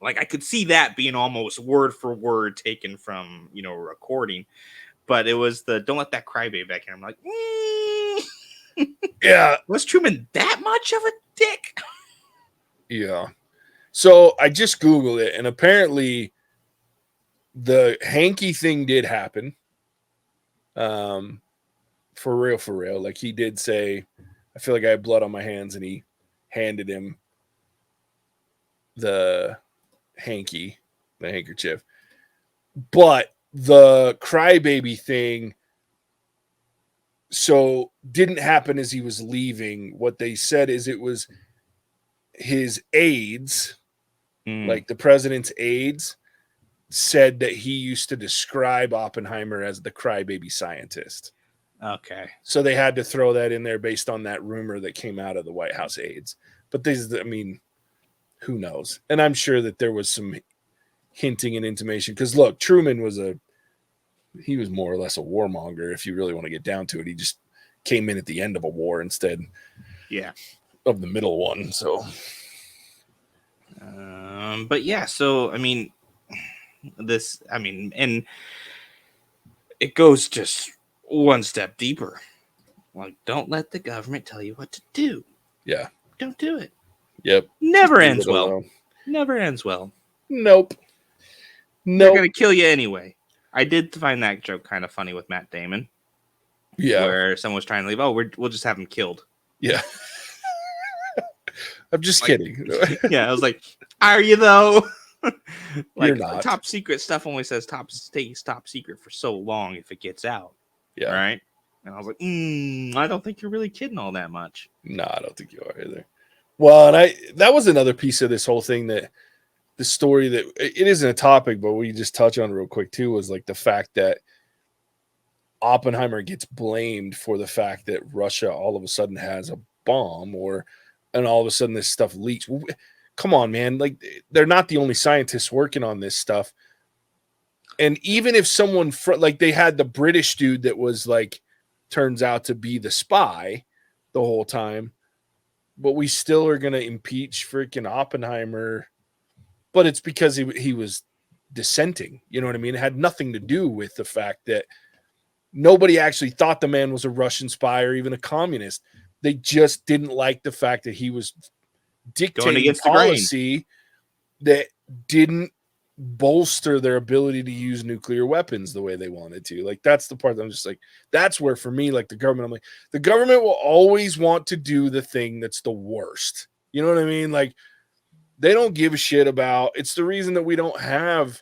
Like I could see that being almost word for word taken from a recording. But it was the don't let that crybaby back in. I'm like, yeah. Was Truman that much of a dick? Yeah. So I just Googled it, and apparently the hanky thing did happen. For real. Like he did say, I feel like I had blood on my hands, and he handed him the handkerchief. But the crybaby thing didn't happen as he was leaving. What they said is it was his aides, like the president's aides, said that he used to describe Oppenheimer as the crybaby scientist. Okay. So they had to throw that in there based on that rumor that came out of the White House aides. But who knows? And I'm sure that there was some hinting and intimation. Because look, Truman was more or less a warmonger, if you really want to get down to it. He just came in at the end of a war instead of the middle one. So but yeah, so and it goes just one step deeper. Like, don't let the government tell you what to do. Yeah. Don't do it. Yep. Never ends well. Alone. Never ends well. Nope. They're going to kill you anyway. I did find that joke kind of funny with Matt Damon. Yeah. Where someone was trying to leave. Oh, we'll just have him killed. Yeah. I'm just kidding. Yeah, I was like, are you though? You're not. Top secret stuff only says stays top secret for so long if it gets out. Yeah. Right? And I was like, I don't think you're really kidding all that much. No, I don't think you are either. Well, and that was another piece of this whole thing, that the story that it isn't a topic, but we just touch on real quick too, was like the fact that Oppenheimer gets blamed for the fact that Russia all of a sudden has a bomb, and all of a sudden this stuff leaks. Come on, man. Like, they're not the only scientists working on this stuff. And even if someone like they had the British dude that was like, turns out to be the spy the whole time, but we still are going to impeach freaking Oppenheimer. But it's because he was dissenting. You know what I mean? It had nothing to do with the fact that nobody actually thought the man was a Russian spy or even a communist. They just didn't like the fact that he was dictating policy that didn't bolster their ability to use nuclear weapons the way they wanted to. Like, that's the part that I'm just like, that's where for me, like the government, I'm like, the government will always want to do the thing that's the worst. You know what I mean? Like, they don't give a shit about. It's the reason that we don't have.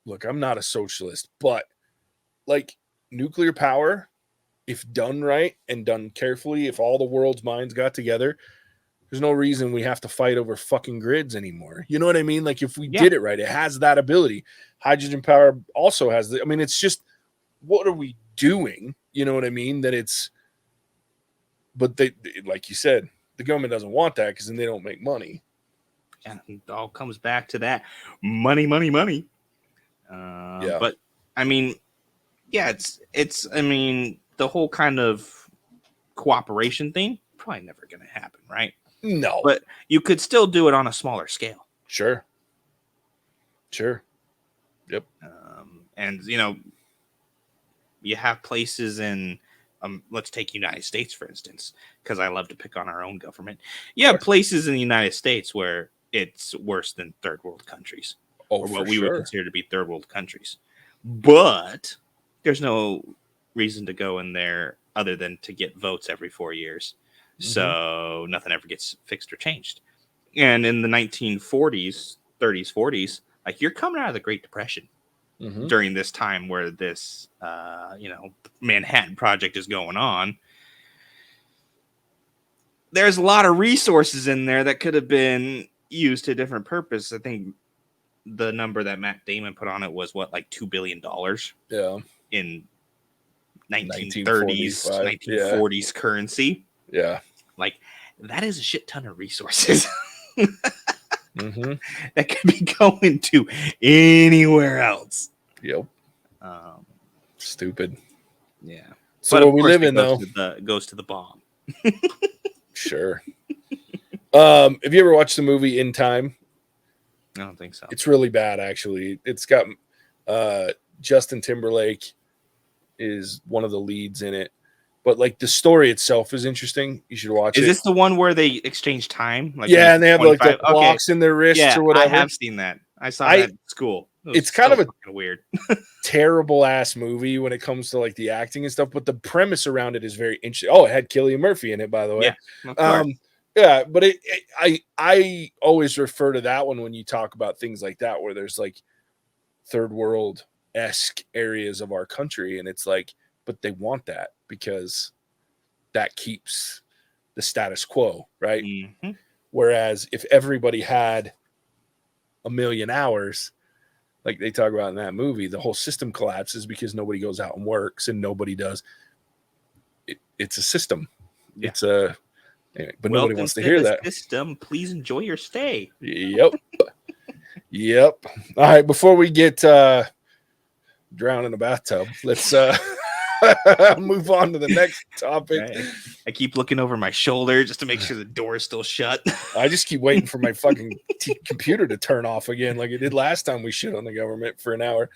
Look, I'm not a socialist, but like nuclear power, if done right and done carefully, if all the world's minds got together, there's no reason we have to fight over fucking grids anymore. You know what I mean? Like, if we did it right, it has that ability. Hydrogen power also has the. I mean, it's just, what are we doing? You know what I mean? That it's. But they, like you said, the government doesn't want that because then they don't make money. And it all comes back to that money. But I mean, yeah, it's. I mean, the whole kind of cooperation thing probably never going to happen, right? No, but you could still do it on a smaller scale. Sure. Yep. And you have places in. Let's take United States, for instance, because I love to pick on our own government. You have places in the United States where it's worse than third world countries, or what we would consider to be third world countries. But there's no reason to go in there other than to get votes every 4 years. So nothing ever gets fixed or changed. And in the 1940s, 30s, 40s, like, you're coming out of the Great Depression. During this time where this, Manhattan Project is going on, there's a lot of resources in there that could have been used to a different purpose. I think the number that Matt Damon put on it was like $2 billion. Yeah. In 1930s, 1940s currency. Yeah. Like, that is a shit ton of resources. That could be going to anywhere else. Yep. Stupid. Yeah. So but where we live in, though, goes to the bomb. Sure. Have you ever watched the movie In Time? I don't think so. It's really bad, actually. It's got Justin Timberlake is one of the leads in it. But like, the story itself is interesting. You should watch it. Is this the one where they exchange time? Like, yeah, and they have like the clocks in their wrists or whatever. I have seen that. I saw that at school. It's kind of a weird, terrible ass movie when it comes to like the acting and stuff. But the premise around it is very interesting. Oh, it had Cillian Murphy in it, by the way. Yeah, but I always refer to that one when you talk about things like that, where there's like third world-esque areas of our country, and it's like, but they want that because that keeps the status quo, right? Whereas if everybody had 1 million hours, like they talk about in that movie, the whole system collapses because nobody goes out and works and nobody does. It's a system. Yeah. It's a, anyway, but nobody wants to hear that. System, please enjoy your stay. Yep. Yep. All right. Before we get drowned in a bathtub, let's move on to the next topic. I keep looking over my shoulder just to make sure the door is still shut. I just keep waiting for my fucking computer to turn off again, like it did last time we shit on the government for an hour.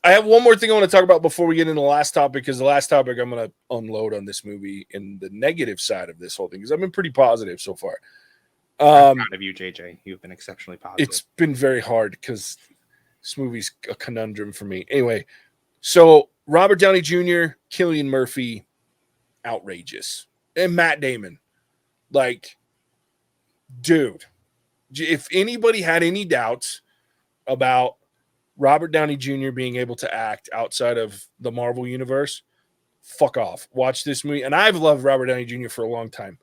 I have one more thing I want to talk about before we get into the last topic, because the last topic I'm going to unload on this movie in the negative side of this whole thing, because I've been pretty positive so far. I'm proud of you, JJ. You've been exceptionally positive. It's been very hard because this movie's a conundrum for me. Anyway, so Robert Downey Jr., Cillian Murphy, outrageous. And Matt Damon. Like, dude, if anybody had any doubts about Robert Downey Jr. being able to act outside of the Marvel universe, fuck off. Watch this movie. And I've loved Robert Downey Jr. for a long time.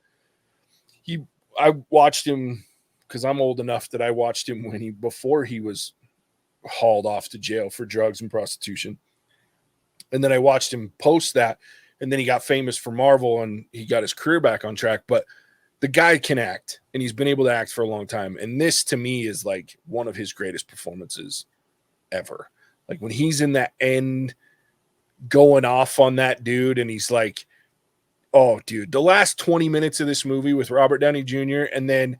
I watched him because I'm old enough that I watched him before he was hauled off to jail for drugs and prostitution. And then I watched him post that, and then he got famous for Marvel and he got his career back on track. But the guy can act, and he's been able to act for a long time. And this, to me, is like one of his greatest performances ever. Like when he's in that end going off on that dude, and he's like, oh, dude, the last 20 minutes of this movie with Robert Downey Jr. and then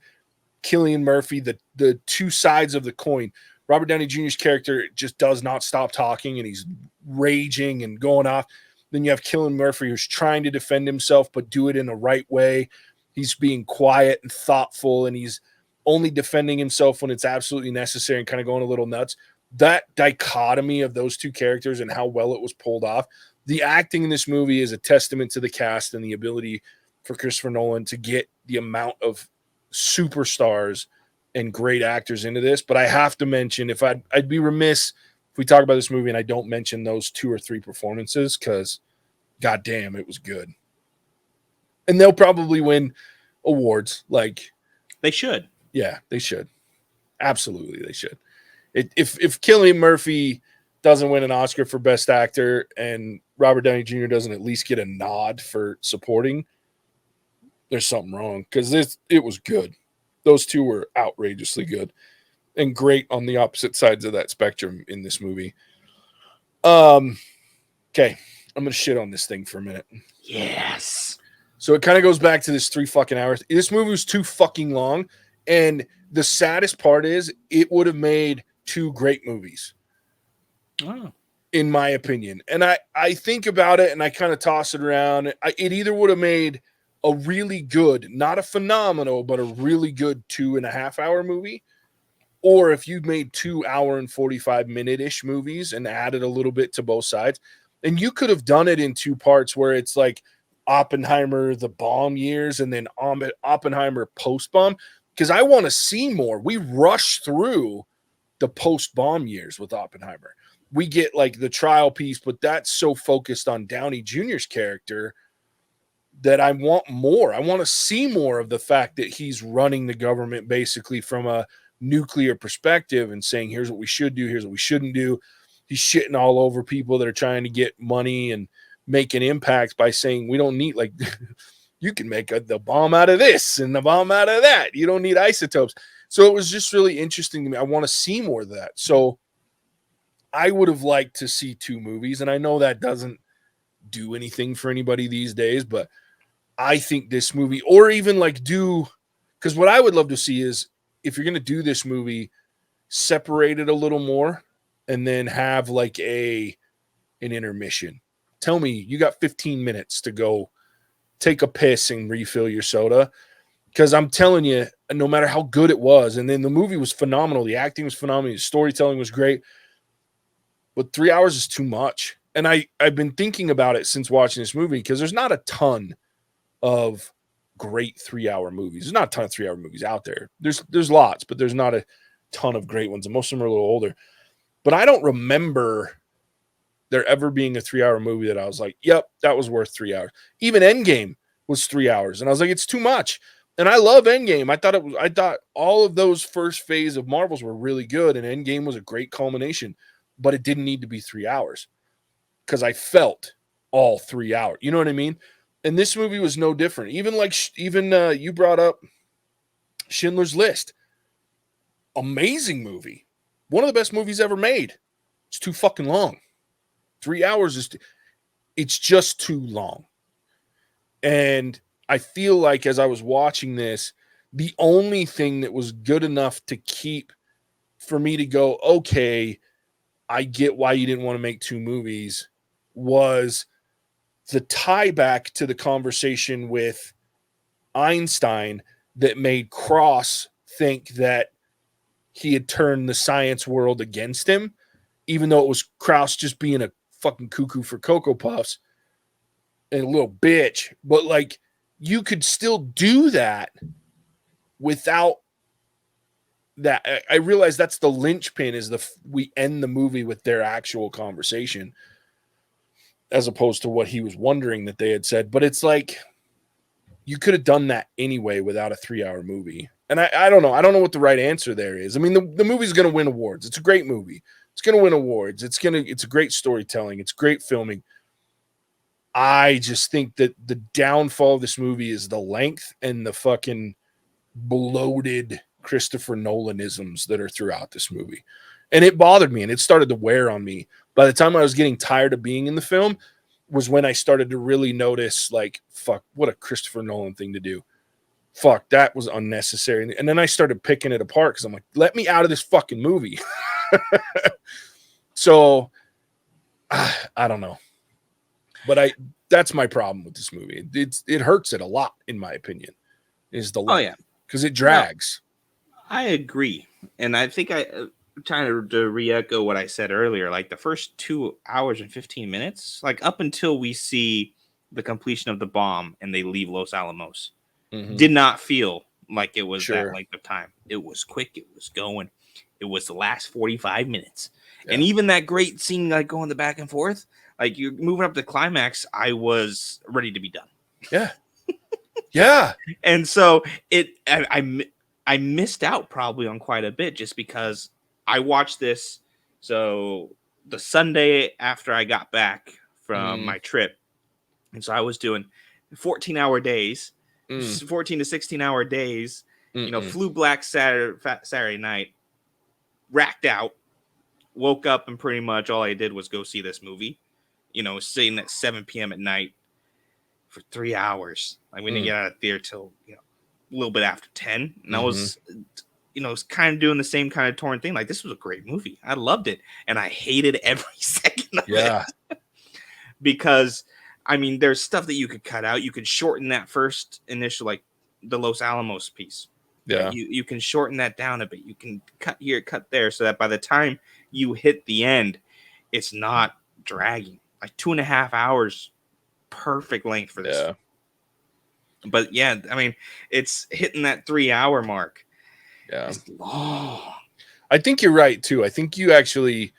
Cillian Murphy, the two sides of the coin. Robert Downey Jr.'s character just does not stop talking, and he's raging and going off. Then you have Cillian Murphy, who's trying to defend himself, but do it in the right way. He's being quiet and thoughtful, and he's only defending himself when it's absolutely necessary and kind of going a little nuts. That dichotomy of those two characters and how well it was pulled off. The acting in this movie is a testament to the cast and the ability for Christopher Nolan to get the amount of superstars and great actors into this. But I have to mention, if I'd be remiss if we talk about this movie and I don't mention those 2 or 3 performances, because goddamn, it was good. And they'll probably win awards. Like, they should. Yeah, they should. Absolutely, they should. If Cillian Murphy doesn't win an Oscar for Best Actor and Robert Downey Jr. doesn't at least get a nod for supporting, there's something wrong, because it was good. Those 2 were outrageously good and great on the opposite sides of that spectrum in this movie. Okay, I'm gonna shit on this thing for a minute. Yes. So it kind of goes back to this 3 fucking hours. This movie was too fucking long, and the saddest part is it would have made 2 great movies. Oh. In my opinion. And I think about it and I kind of toss it around. It either would have made a really good, not a phenomenal, but a really good 2.5 hour movie. Or if you made 2 hour and 45 minute-ish movies and added a little bit to both sides, and you could have done it in 2 parts where it's like Oppenheimer, the bomb years, and then Oppenheimer post-bomb, because I want to see more. We rush through the post-bomb years with Oppenheimer. We get like the trial piece, but that's so focused on Downey Jr.'s character that I want more. I want to see more of the fact that he's running the government basically from a nuclear perspective and saying, here's what we should do, here's what we shouldn't do. He's shitting all over people that are trying to get money and make an impact by saying, we don't need, like, you can make the bomb out of this and the bomb out of that. You don't need isotopes. So it was just really interesting to me. I want to see more of that. So I would have liked to see 2 movies, and I know that doesn't do anything for anybody these days, but I think this movie, or even like because what I would love to see is, if you're going to do this movie, separate it a little more and then have like an intermission. Tell me you got 15 minutes to go take a piss and refill your soda, because I'm telling you, no matter how good it was, and then the movie was phenomenal, the acting was phenomenal, the storytelling was great, but 3 hours is too much. And I've been thinking about it since watching this movie, because there's not a ton of great 3 hour movies. There's not a ton of 3 hour movies out there. There's lots, but there's not a ton of great ones, and most of them are a little older. But I don't remember there ever being a 3 hour movie that I was like, yep, that was worth 3 hours. Even Endgame was 3 hours, and I was like, it's too much. And I love Endgame. I thought all of those first phase of Marvels were really good, and Endgame was a great culmination, but it didn't need to be 3 hours, because I felt all 3 hours. You know what I mean? And this movie was no different. Even you brought up Schindler's List. Amazing movie. One of the best movies ever made. It's too fucking long. 3 hours it's just too long. And I feel like as I was watching this, the only thing that was good enough to keep for me to go, okay, I get why you didn't want to make 2 movies, was the tie back to the conversation with Einstein that made Cross think that he had turned the science world against him, even though it was Krauss just being a fucking cuckoo for Cocoa Puffs and a little bitch. But like, you could still do that without that. I realize that's the linchpin, is we end the movie with their actual conversation, as opposed to what he was wondering that they had said. But it's like, you could have done that anyway without a 3 hour movie. And I don't know. I don't know what the right answer there is. I mean, the movie's going to win awards. It's a great movie. It's going to win awards. It's a great storytelling. It's great filming. I just think that the downfall of this movie is the length and the fucking bloated Christopher Nolanisms that are throughout this movie. And it bothered me, and it started to wear on me. By the time I was getting tired of being in the film was when I started to really notice, like, fuck, what a Christopher Nolan thing to do. Fuck, that was unnecessary. And then I started picking it apart, because I'm like, let me out of this fucking movie. So, I don't know. But that's my problem with this movie. It hurts it a lot, in my opinion, is the length. Oh, yeah. Because it drags. No, I agree. And I think I'm trying to re-echo what I said earlier. Like, the first 2 hours and 15 minutes, like, up until we see the completion of the bomb and they leave Los Alamos. Did not feel like it was that length of time. It was quick. It was going. It was the last 45 minutes. Yeah. And even that great scene, like going the back and forth, like you're moving up to the climax, I was ready to be done. Yeah. Yeah. And so I missed out probably on quite a bit just because I watched this. So the Sunday after I got back from my trip. And so I was doing 14-hour days, 14 to 16-hour days, flew black Saturday night, racked out, woke up, and pretty much all I did was go see this movie, sitting at 7 p.m. at night for 3 hours. Like we didn't get out of theater till, a little bit after 10. And I was, was kind of doing the same kind of torn thing. Like, this was a great movie. I loved it. And I hated every second of it. Because, I mean, there's stuff that you could cut out. You could shorten that first initial, like the Los Alamos piece. Yeah. Like you can shorten that down a bit. You can cut here, cut there, so that by the time you hit the end, it's not dragging. Like 2.5 hours, perfect length for this. Yeah. But yeah, I mean, it's hitting that 3-hour mark. Yeah. It's long. I think you're right too. I think you actually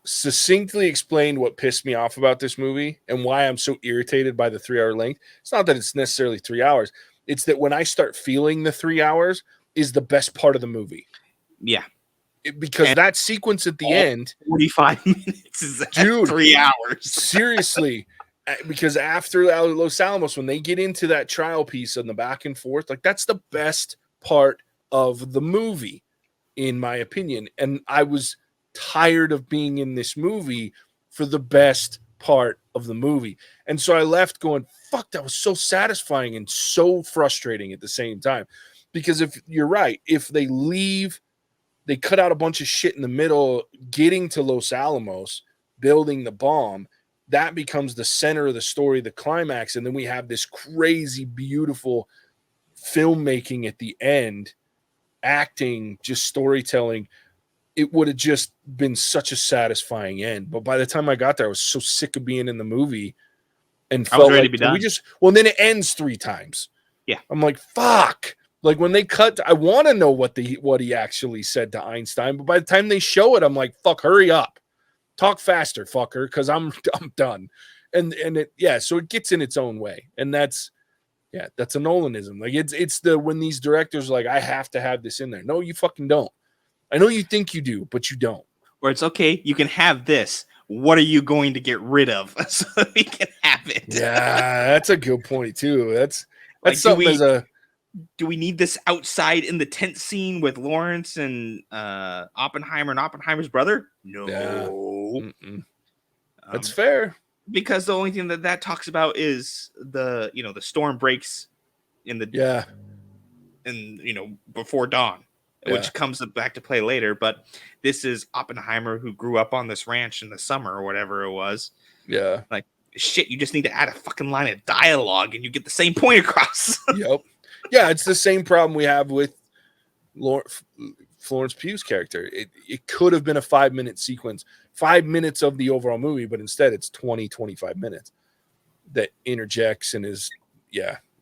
succinctly explained what pissed me off about this movie and why I'm so irritated by the 3-hour length. It's not that it's necessarily 3 hours. It's that when I start feeling the 3 hours is the best part of the movie. Yeah. Because that sequence at the end, 45 minutes is 3 hours. Seriously. Because after Los Alamos, when they get into that trial piece and the back and forth, like that's the best part of the movie, in my opinion. And I was tired of being in this movie for the best part of the movie. And so I left going, fuck, that was so satisfying and so frustrating at the same time. Because if you're right, if they leave, they cut out a bunch of shit in the middle, getting to Los Alamos, building the bomb, that becomes the center of the story, the climax. And then we have this crazy, beautiful filmmaking at the end, acting, just storytelling. It would have just been such a satisfying end. But by the time I got there, I was so sick of being in the movie and felt like and then it ends 3 times. Yeah. I'm like, fuck. Like when they cut, I want to know what he actually said to Einstein. But by the time they show it, I'm like, fuck, hurry up. Talk faster, fucker, because I'm done. And it, yeah, so it gets in its own way. And that's a Nolanism. Like it's when these directors are like, I have to have this in there. No, you fucking don't. I know you think you do, but you don't. Or it's okay, you can have this. What are you going to get rid of so we can have it? Yeah, that's a good point too. That's like, something do we need this outside in the tent scene with Lawrence and Oppenheimer and Oppenheimer's brother? No. Yeah. That's fair. Because the only thing that talks about is the storm breaks in the before dawn, which comes back to play later. But this is Oppenheimer, who grew up on this ranch in the summer or whatever it was. Yeah. Like, shit, you just need to add a fucking line of dialogue and you get the same point across. Yep. Yeah, it's the same problem we have with Florence Pugh's character. It could have been a 5-minute sequence, 5 minutes of the overall movie, but instead it's 25 minutes that interjects and is,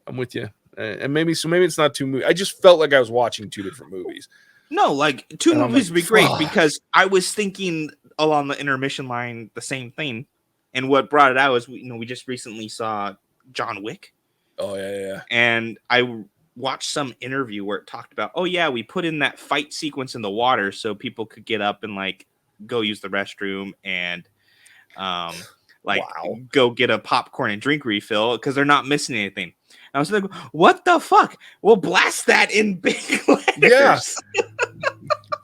I'm with you. And maybe it's not 2 movies. I just felt like I was watching 2 different movies. No, like 2 movies would be great because I was thinking along the intermission line the same thing. And what brought it out is we just recently saw John Wick. Oh, yeah. And I watched some interview where it talked about, we put in that fight sequence in the water so people could get up and like go use the restroom and go get a popcorn and drink refill because they're not missing anything. And I was like, what the fuck? We'll blast that in big letters. Yeah.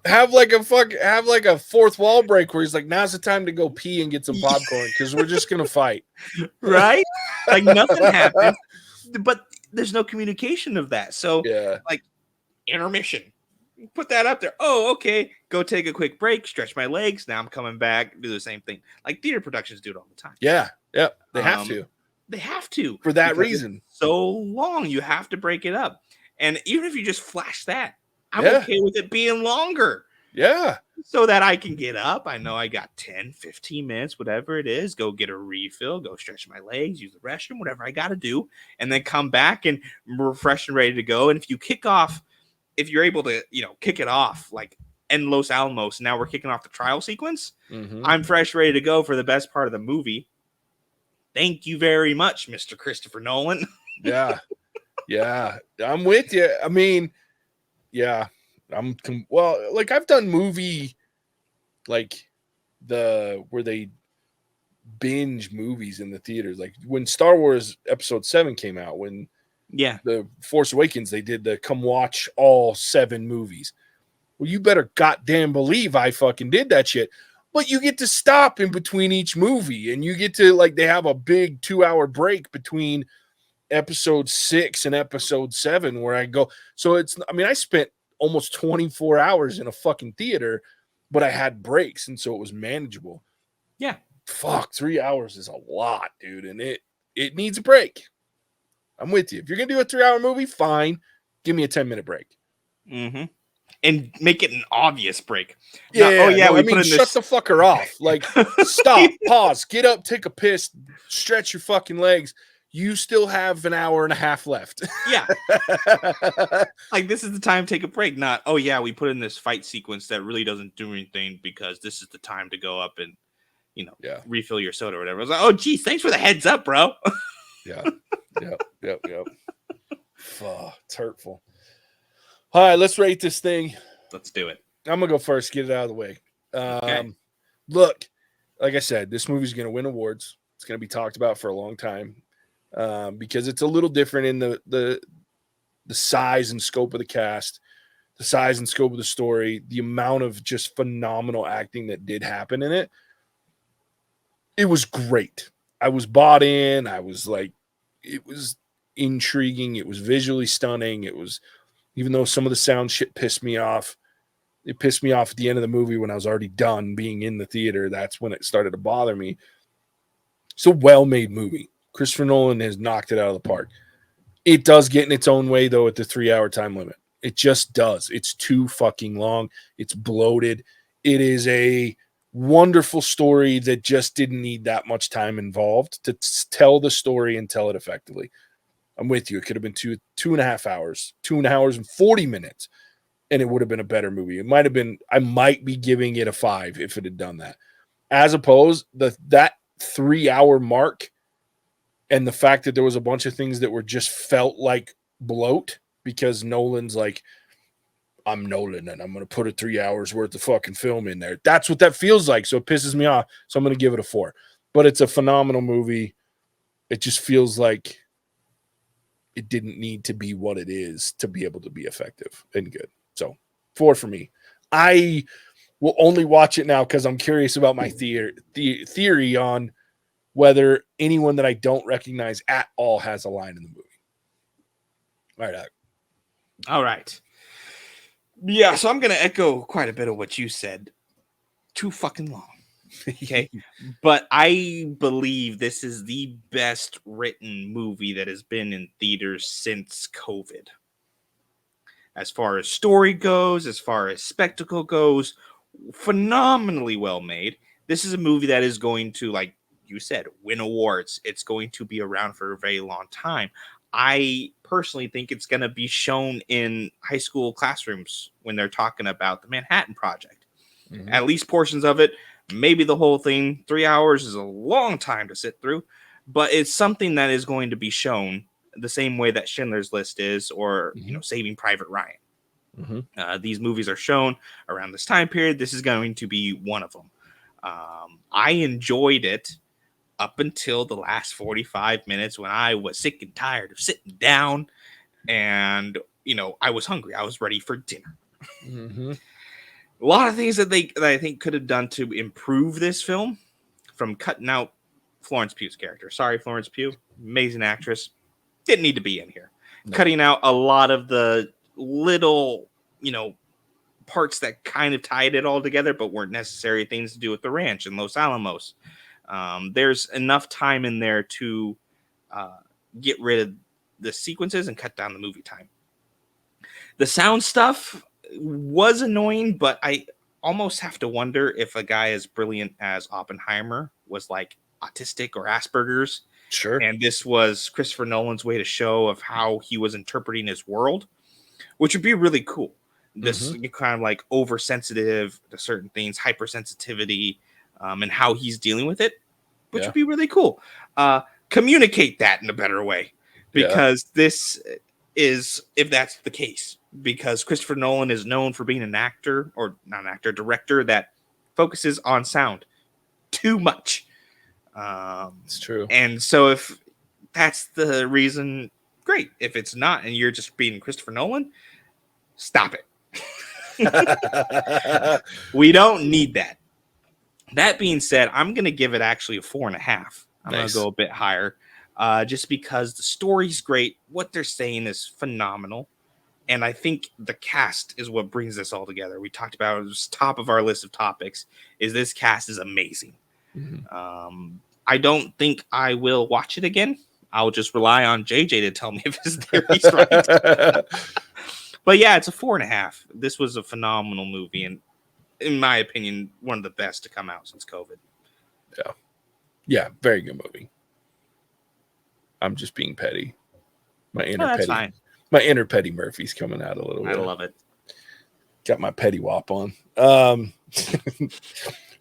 Have like a fourth wall break where he's like, now's the time to go pee and get some popcorn because we're just gonna fight. Right? Like nothing happened. But there's no communication of that. So like intermission. Put that up there. Oh, okay. Go take a quick break, stretch my legs. Now I'm coming back, do the same thing. Like theater productions do it all the time. Yeah. Yeah. They have to. They have to. For that reason. So long. You have to break it up. And even if you just flash that, I'm okay with it being longer. Yeah. So that I can get up. I know I got 10, 15 minutes, whatever it is, go get a refill, go stretch my legs, use the restroom, whatever I got to do, and then come back and refreshed and ready to go. And if you're able to, kick it off like in Los Alamos, now we're kicking off the trial sequence. Mm-hmm. I'm fresh, ready to go for the best part of the movie. Thank you very much, Mr. Christopher Nolan. Yeah. Yeah. I'm with you. I mean, yeah. Like I've done movie like where they binge movies in the theaters. Like when Star Wars Episode 7 came out, when the Force Awakens, they did the come watch all 7 movies. Well, you better goddamn believe I fucking did that shit. But you get to stop in between each movie, and you get to, like, they have a big 2-hour break between Episode 6 and Episode 7 where I go. So I spent almost 24 hours in a fucking theater, but I had breaks, and so it was manageable. Yeah. Fuck, 3 hours is a lot, dude, and it needs a break. I'm with you. If you're gonna do a 3-hour movie, fine. Give me a 10-minute break. Mm-hmm. And make it an obvious break. Yeah. Shut the fucker off. Like, stop, pause, get up, take a piss, stretch your fucking legs. You still have an hour and a half left. Yeah. Like, this is the time to take a break. Not, we put in this fight sequence that really doesn't do anything because this is the time to go up and, refill your soda or whatever. I was like, oh, geez, thanks for the heads up, bro. Yeah. Yep. Fuck, it's hurtful. All right, let's rate this thing. Let's do it. I'm going to go first, get it out of the way. Okay. Look, like I said, this movie's going to win awards. It's going to be talked about for a long time because it's a little different in the size and scope of the cast, the size and scope of the story, the amount of just phenomenal acting that did happen in it. It was great. I was bought in. I was like, it was intriguing. It was visually stunning. It was, even though some of the sound shit pissed me off, it pissed me off at the end of the movie when I was already done being in the theater. That's when it started to bother me. It's a well-made movie. Christopher Nolan has knocked it out of the park. It does get in its own way, though, at the 3-hour time limit. It just does. It's too fucking long. It's bloated. It is a wonderful story that just didn't need that much time involved to tell the story and tell it effectively. I'm with you. It could have been 2.5 hours, 2 hours and 40 minutes, and it would have been a better movie. It might have been, I might be giving it a 5 if it had done that. As opposed, that 3-hour mark and the fact that there was a bunch of things that were just felt like bloat because Nolan's like, I'm Nolan and I'm going to put a 3 hours worth of fucking film in there. That's what that feels like. So it pisses me off. So I'm going to give it a 4. But it's a phenomenal movie. It just feels like it didn't need to be what it is to be able to be effective and good. So 4 for me. I will only watch it now because I'm curious about my theory on whether anyone that I don't recognize at all has a line in the movie. All right, Alec. All right. Yeah, so I'm going to echo quite a bit of what you said. Too fucking long. Okay. But I believe this is the best written movie that has been in theaters since COVID. As far as story goes, as far as spectacle goes, phenomenally well made. This is a movie that is going to, like you said, win awards. It's going to be around for a very long time. I personally think it's going to be shown in high school classrooms when they're talking about the Manhattan Project. Mm-hmm. At least portions of it, maybe the whole thing. 3 hours is a long time to sit through, but it's something that is going to be shown the same way that Schindler's List is, or Saving Private Ryan. Mm-hmm. These movies are shown around this time period. This is going to be one of them. I enjoyed it up until the last 45 minutes when I was sick and tired of sitting down and, I was hungry. I was ready for dinner. Mm-hmm. A lot of things that I think could have done to improve this film, from cutting out Florence Pugh's character. Sorry, Florence Pugh, amazing actress. Didn't need to be in here. No. Cutting out a lot of the little, parts that kind of tied it all together, but weren't necessary things to do with the ranch and Los Alamos. There's enough time in there to get rid of the sequences and cut down the movie time. The sound stuff was annoying, but almost have to wonder if a guy as brilliant as Oppenheimer was like autistic or Asperger's. Sure. And this was Christopher Nolan's way to show of how he was interpreting his world, which would be really cool. This kind of like oversensitive to certain things, hypersensitivity, and how he's dealing with it, which would be really cool. Communicate that in a better way, because this is, if that's the case, because Christopher Nolan is known for being an actor, or not an actor, director that focuses on sound too much. It's true. And so if that's the reason, great. If it's not, and you're just being Christopher Nolan, stop it. We don't need that. That being said, I'm going to give it actually a 4.5. I'm going to go a bit higher, just because the story's great. What they're saying is phenomenal. And I think the cast is what brings this all together. We talked about it was top of our list of topics, is this cast is amazing. I don't think I will watch it again. I'll just rely on JJ to tell me if his theory's right. But yeah, it's a 4.5. This was a phenomenal movie, and in my opinion, one of the best to come out since COVID. Yeah, very good movie. I'm just being petty. My inner petty Murphy's coming out a little bit. I love it. Got my petty wop on.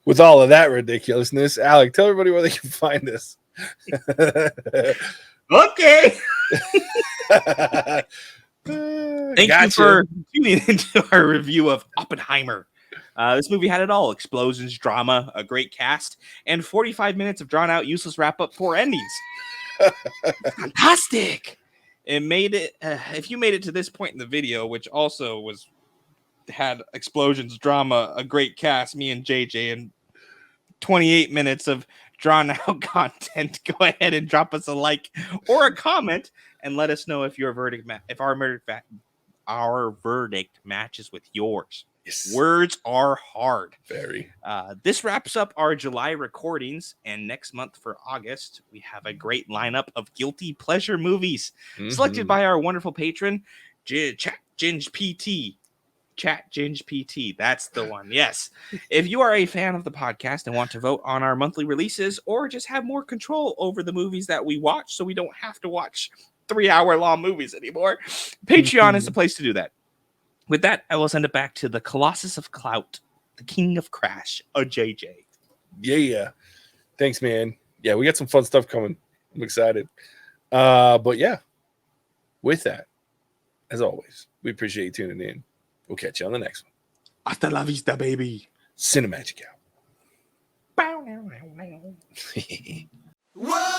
With all of that ridiculousness, Alec, tell everybody where they can find us. Okay. Thank you for tuning into our review of Oppenheimer. This movie had it all: explosions, drama, a great cast, and 45 minutes of drawn-out, useless wrap-up, 4 endings. Fantastic! It made it. If you made it to this point in the video, which also had explosions, drama, a great cast, me and JJ, and 28 minutes of drawn-out content, go ahead and drop us a like or a comment and let us know if your verdict, our verdict matches with yours. Yes. Words are hard. Very. This wraps up our July recordings, and next month for August, we have a great lineup of guilty pleasure movies selected by our wonderful patron, Chat Ginge PT. Chat Ginge PT. That's the one. Yes. If you are a fan of the podcast and want to vote on our monthly releases, or just have more control over the movies that we watch so we don't have to watch 3-hour-long movies anymore, Patreon is the place to do that. With that, I will send it back to the Colossus of Clout, the King of Crash, a JJ. Yeah. Thanks, man. Yeah, we got some fun stuff coming. I'm excited. But yeah, with that, as always, we appreciate you tuning in. We'll catch you on the next one. Hasta la vista, baby. Cinemagic out. Whoa!